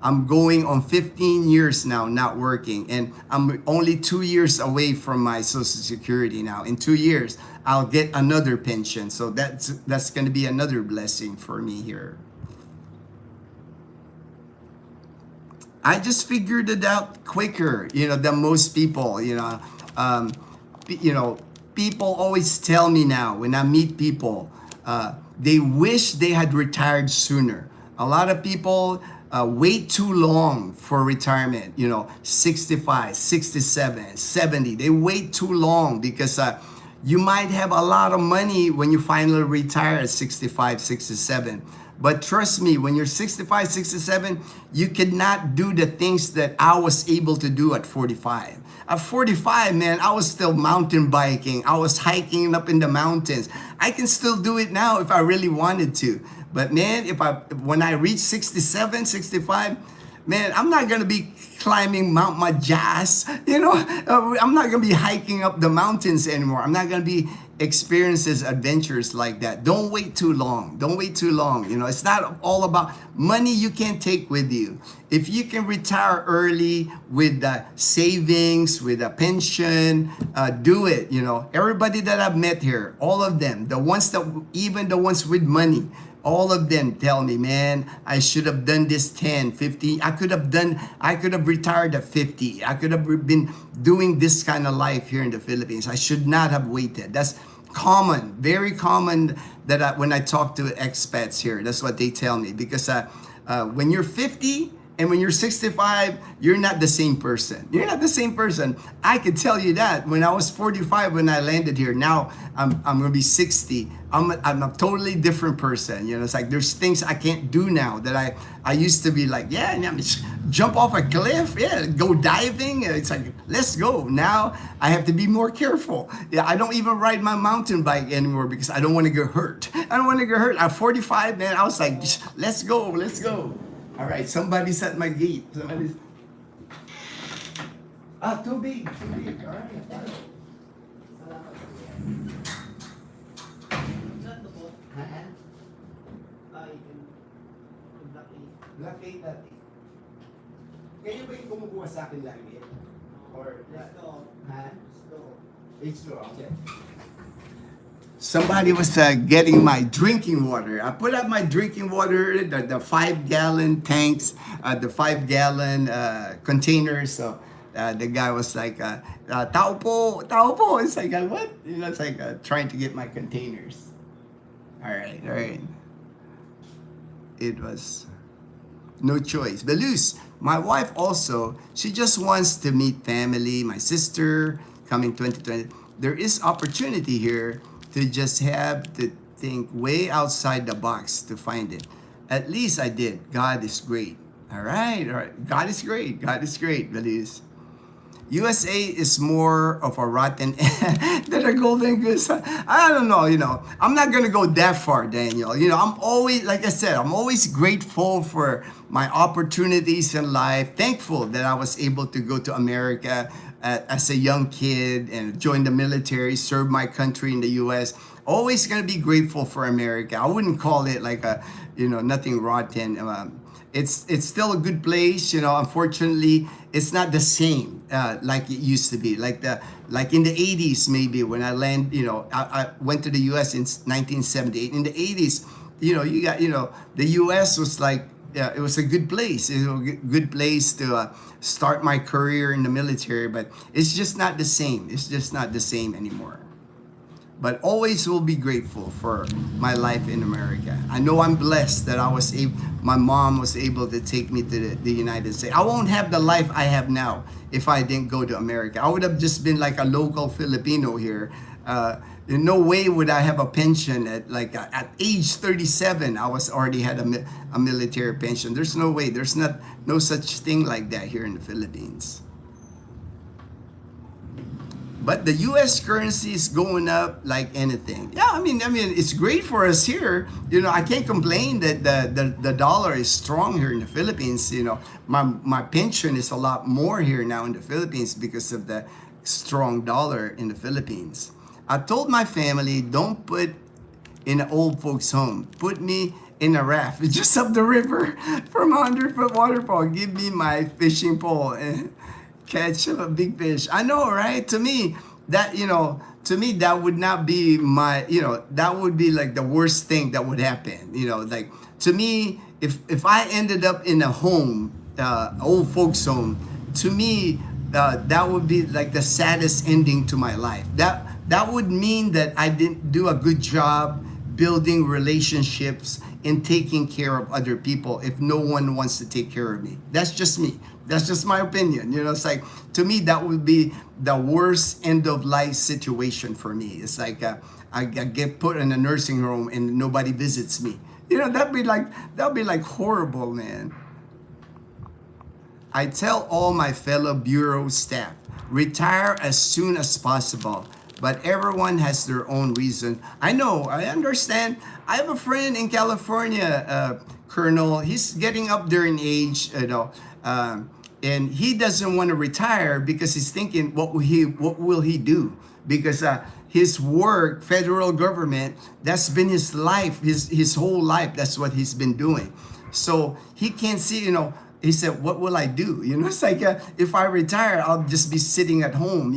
I'm going on 15 years now not working, and I'm only 2 years away from my Social Security now. In 2 years, I'll get another pension. So that's going to be another blessing for me here. I just figured it out quicker, than most people, people always tell me now when I meet people, they wish they had retired sooner. A lot of people wait too long for retirement, 65, 67, 70. They wait too long because you might have a lot of money when you finally retire at 65, 67. But trust me, when you're 65, 67, you cannot do the things that I was able to do at 45. At 45, man, I was still mountain biking. I was hiking up in the mountains. I can still do it now if I really wanted to. But man, when I reach 67, 65, man, I'm not gonna be climbing Mount Majas. I'm not gonna be hiking up the mountains anymore. I'm not gonna be experiences, adventures like that. Don't wait too long. It's not all about money you can't take with you. If you can retire early with savings, with a pension, do it. Everybody that I've met here, all of them, even the ones with money, all of them tell me, man, I should have done this 10, 50. I could have retired at 50. I could have been doing this kind of life here in the Philippines. I should not have waited. That's common, very common when I talk to expats here. That's what they tell me. Because when you're 50 And when you're 65, you're not the same person. You're not the same person. I could tell you that. When I was 45, when I landed here, now I'm going to be 60. I'm a totally different person. You know, it's like there's things I can't do now that I used to be like, yeah, just jump off a cliff, yeah, go diving. It's like, let's go. Now I have to be more careful. Yeah, I don't even ride my mountain bike anymore because I don't want to get hurt. I don't want to get hurt. At 45, man, I was like, let's go, let's go. All right, somebody's at my gate. Somebody's. Too big, too big. All right. Black 8 natin. Kayo ba yung kumukuha sa akin lagi? Or, ha? H2, okay. Somebody was getting my drinking water. I put up my drinking water, the 5-gallon tanks, the 5-gallon containers. So the guy was like, tao po. It's like, what? You know, it's like trying to get my containers. All right. It was no choice. Belus, my wife also, she just wants to meet family. My sister coming 2020. There is opportunity here to just have to think way outside the box to find it. At least I did. God is great. All right. God is great, Belus. USA is more of a rotten egg than a golden goose. I don't know, I'm not going to go that far, Daniel. I'm always, like I said, I'm always grateful for my opportunities in life. Thankful that I was able to go to America as a young kid and join the military, serve my country in the US. Always going to be grateful for America. I wouldn't call it like nothing rotten. It's still a good place, unfortunately it's not the same like it used to be, like in the 80s maybe when I I went to the US in 1978. In the 80s, you got, the US was like, it was a good place. It was a good place to start my career in the military, but it's just not the same. It's just not the same anymore. But always will be grateful for my life in America. I know I'm blessed that my mom was able to take me to the United States. I won't have the life I have now if I didn't go to America. I would have just been like a local Filipino here. In no way would I have a pension at age 37. I was already had a military pension. There's no way. There's no such thing like that here in the Philippines. But the U.S. currency is going up like anything. Yeah, I mean, it's great for us here. I can't complain that the dollar is strong here in the Philippines. My pension is a lot more here now in the Philippines because of the strong dollar in the Philippines. I told my family, don't put in an old folks home. Put me in a raft just up the river from a 100-foot waterfall. Give me my fishing pole and catch a big fish. I know, right? To me, that would not be that would be like the worst thing that would happen. Like to me, if I ended up in a home, old folks home, to me, that would be like the saddest ending to my life. That would mean that I didn't do a good job building relationships and taking care of other people if no one wants to take care of me. That's just me. That's just my opinion. It's like, to me, that would be the worst end of life situation for me. It's like I get put in a nursing home and nobody visits me. That'd be like horrible, man. I tell all my fellow bureau staff, retire as soon as possible. But everyone has their own reason. I know, I understand. I have a friend in California, Colonel. He's getting up there in age, and he doesn't want to retire because he's thinking, what will he do? Because his work, federal government, that's been his life, his whole life. That's what he's been doing. So he can't see, he said, what will I do? It's like, if I retire, I'll just be sitting at home.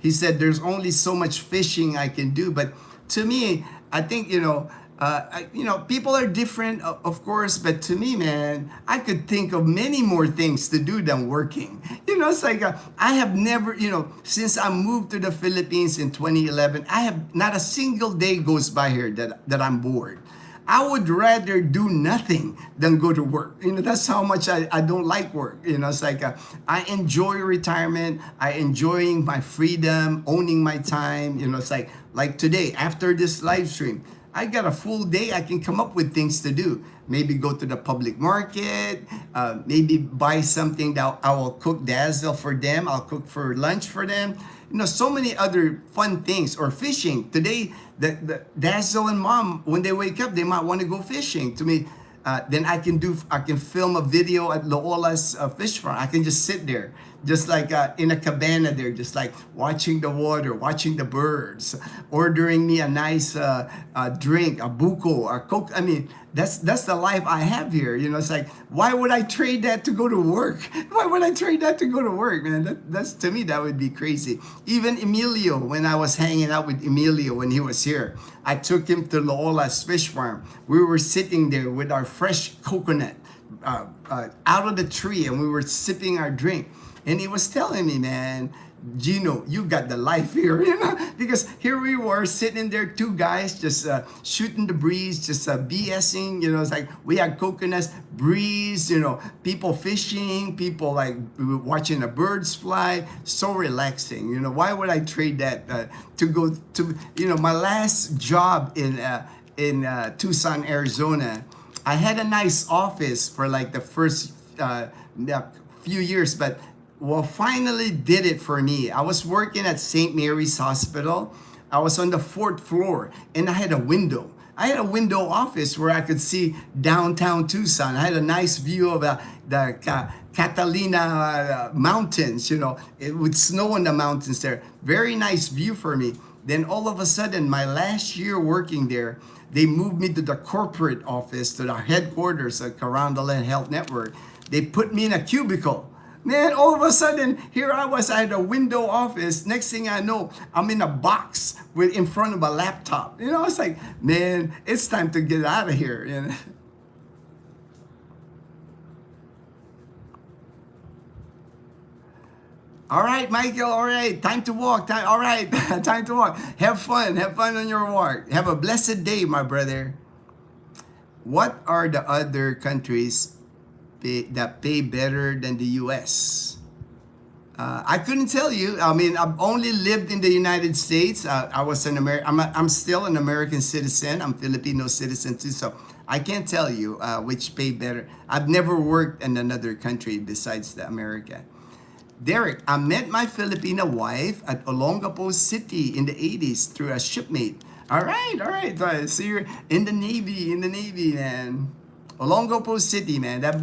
He said, there's only so much fishing I can do. But to me, I think, people are different, of course. But to me, man, I could think of many more things to do than working. It's like, I have never, since I moved to the Philippines in 2011, I have not a single day goes by here that I'm bored. I would rather do nothing than go to work. That's how much I don't like work. It's like I enjoy retirement. I enjoying my freedom, owning my time. It's like today after this live stream, I got a full day. I can come up with things to do. Maybe go to the public market. Maybe buy something that I will cook dazzle for them. I'll cook for lunch for them. So many other fun things. Or fishing. Today, the Dazzle and Mom, when they wake up, they might want to go fishing. To me, then I can film a video at Loola's fish farm. I can just sit there, just like in a cabana there, just like watching the water, watching the birds, ordering me a nice drink, a buko, a coke. I mean, that's the life I have here. It's like, why would I trade that to go to work? Why would I trade that to go to work, man? That's to me, that would be crazy. Even Emilio, when I was hanging out with Emilio when he was here, I took him to Loola's fish farm. We were sitting there with our fresh coconut out of the tree, and we were sipping our drink. And he was telling me, man, Gino, you got the life here, because here we were sitting there, two guys just shooting the breeze, just BSing, it's like we had coconuts, breeze, people fishing, people like watching the birds fly, so relaxing. Why would I trade that to go to, my last job in Tucson, Arizona. I had a nice office for like the first few years, but finally did it for me. I was working at St. Mary's Hospital. I was on the 4th floor, and I had a window. I had a window office where I could see downtown Tucson. I had a nice view of the Catalina mountains, with snow in the mountains there. Very nice view for me. Then all of a sudden, my last year working there, they moved me to the corporate office, to the headquarters of Carondelet Health Network. They put me in a cubicle. Man, all of a sudden, here I was, I had a window office. Next thing I know, I'm in a box in front of a laptop. It's like, man, it's time to get out of here. All right, Michael, all right, time to walk. All right, time to walk. Have fun on your walk. Have a blessed day, my brother. What are the other countries that pay better than the U.S.? I couldn't tell you. I mean, I've only lived in the United States. I was I'm still an American citizen. I'm Filipino citizen too. So I can't tell you which pay better. I've never worked in another country besides America. Derek, I met my Filipino wife at Olongapo City in the 80s through a shipmate. All right. So you're in the Navy, man. Olongapo City, man. That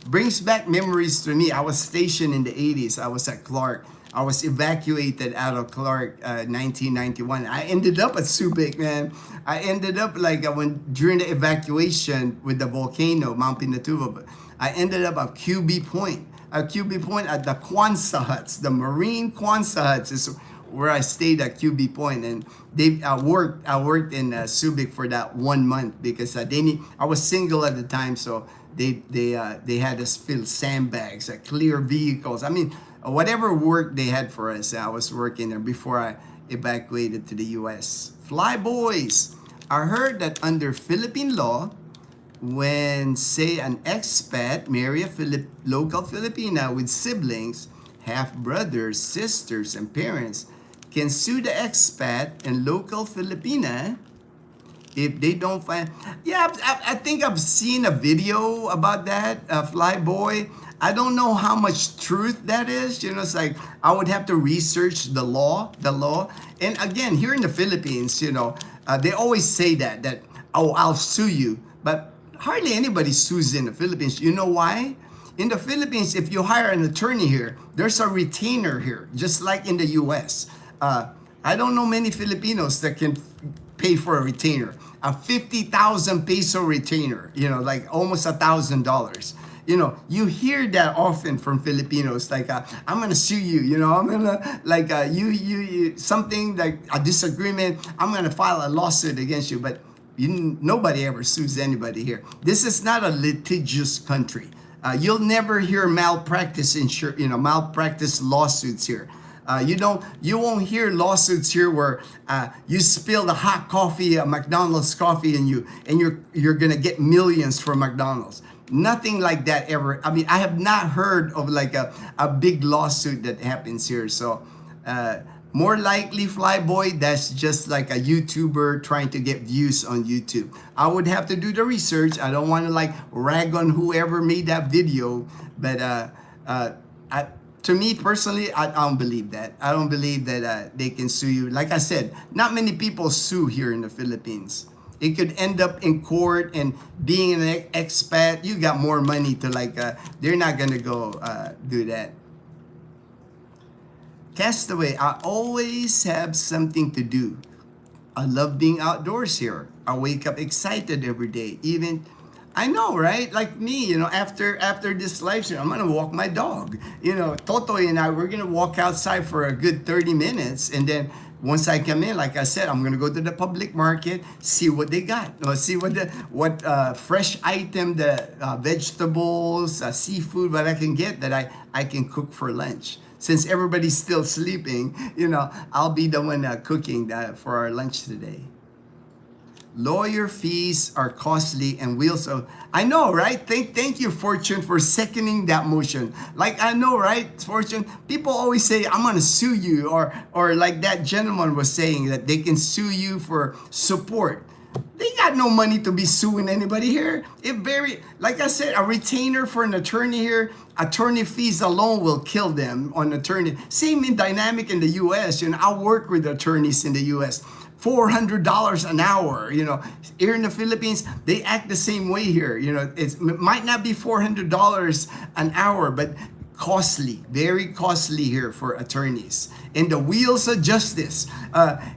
brings back memories to me. I was stationed in the 80s. I was at Clark. I was evacuated out of Clark 1991. I ended up at Subic, man. I ended up during the evacuation with the volcano, Mount Pinatubo. I ended up at QB Point. At QB Point at the Kwanzaa huts, the Marine Kwanzaa huts is where I stayed at QB Point, and I worked in Subic for that 1 month because I was single at the time, so they had us fill sandbags, clear vehicles. I mean, whatever work they had for us, I was working there before I evacuated to the U.S. Fly boys, I heard that under Philippine law, when, say, an expat marry a local Filipina with siblings, half-brothers, sisters, and parents, can sue the expat and local Filipina if they don't find... Yeah, I think I've seen a video about that, Fly Boy. I don't know how much truth that is. It's like I would have to research the law. And again, here in the Philippines, they always say that, oh, I'll sue you. But hardly anybody sues in the Philippines. You know why? In the Philippines, if you hire an attorney here, there's a retainer here, just like in the U.S. I don't know many Filipinos that can pay for a retainer. A 50,000 peso retainer, like almost $1,000. You hear that often from Filipinos, like, I'm gonna sue you, I'm gonna, like, you something like a disagreement, I'm gonna file a lawsuit against you, but nobody ever sues anybody here. This is not a litigious country. You'll never hear malpractice malpractice lawsuits here. You won't hear lawsuits here where you spill the hot coffee, McDonald's coffee, and you're gonna get millions for McDonald's. Nothing like that ever. I mean, I have not heard of like a big lawsuit that happens here. So more likely, Flyboy, that's just like a YouTuber trying to get views on YouTube. I would have to do the research. I don't want to like rag on whoever made that video, but to me personally, I don't believe that. I don't believe that they can sue you. Like I said, not many people sue here in the Philippines. It could end up in court, and being an expat, you got more money to like, they're not gonna go do that. Castaway, I always have something to do. I love being outdoors here. I wake up excited every day. Even, I know, right? Like me, after this live stream, I'm gonna walk my dog. Totoy and I, we're gonna walk outside for a good 30 minutes, and then once I come in, like I said, I'm gonna go to the public market, see what they got, see what fresh item, the vegetables, seafood, what I can get that I can cook for lunch. Since everybody's still sleeping, I'll be the one cooking for our lunch today. Lawyer fees are costly and wheels of... I know, right? Thank you, Fortune, for seconding that motion. Like, I know, right, Fortune? People always say, I'm going to sue you. Or like that gentleman was saying, that they can sue you for support. They got no money to be suing anybody here. Like I said, a retainer for an attorney here, attorney fees alone will kill them on attorney. Same in dynamic in the U.S. I work with attorneys in the U.S. $400 an hour. Here in the Philippines, they act the same way here. It might not be $400 an hour, but costly, very costly here for attorneys. And the wheels of justice,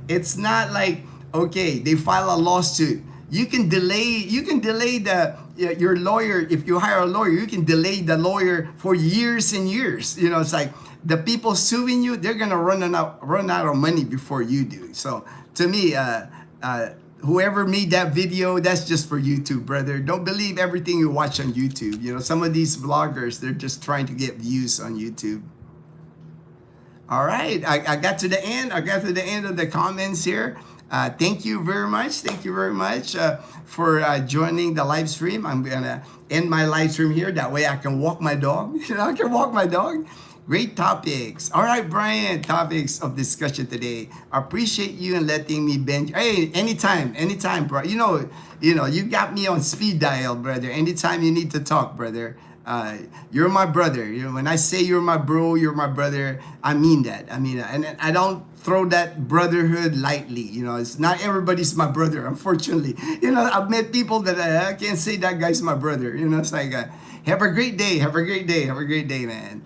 it's not like, okay, they file a lawsuit. You can delay your lawyer. If you hire a lawyer, you can delay the lawyer for years and years. It's like the people suing you, they're gonna run out of money before you do. So to me, whoever made that video, that's just for YouTube, brother. Don't believe everything you watch on YouTube. Some of these vloggers, they're just trying to get views on YouTube. All right, I got to the end. I got to the end of the comments here. Thank you very much. Thank you very much for joining the live stream. I'm gonna end my live stream here. That way I can walk my dog. I can walk my dog. Great topics. All right, Brian, topics of discussion today. I appreciate you and letting me bench. Hey, anytime, bro. You got me on speed dial, brother. Anytime you need to talk, brother. You're my brother. When I say you're my bro, you're my brother, I mean that. And I don't throw that brotherhood lightly. It's not everybody's my brother, unfortunately. I've met people that I can't say that guy's my brother. It's like, have a great day. Have a great day. Have a great day, man.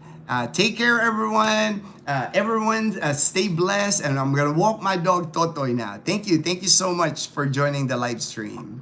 Take care, everyone. Everyone, stay blessed. And I'm going to walk my dog, Totoy, now. Thank you. Thank you so much for joining the live stream.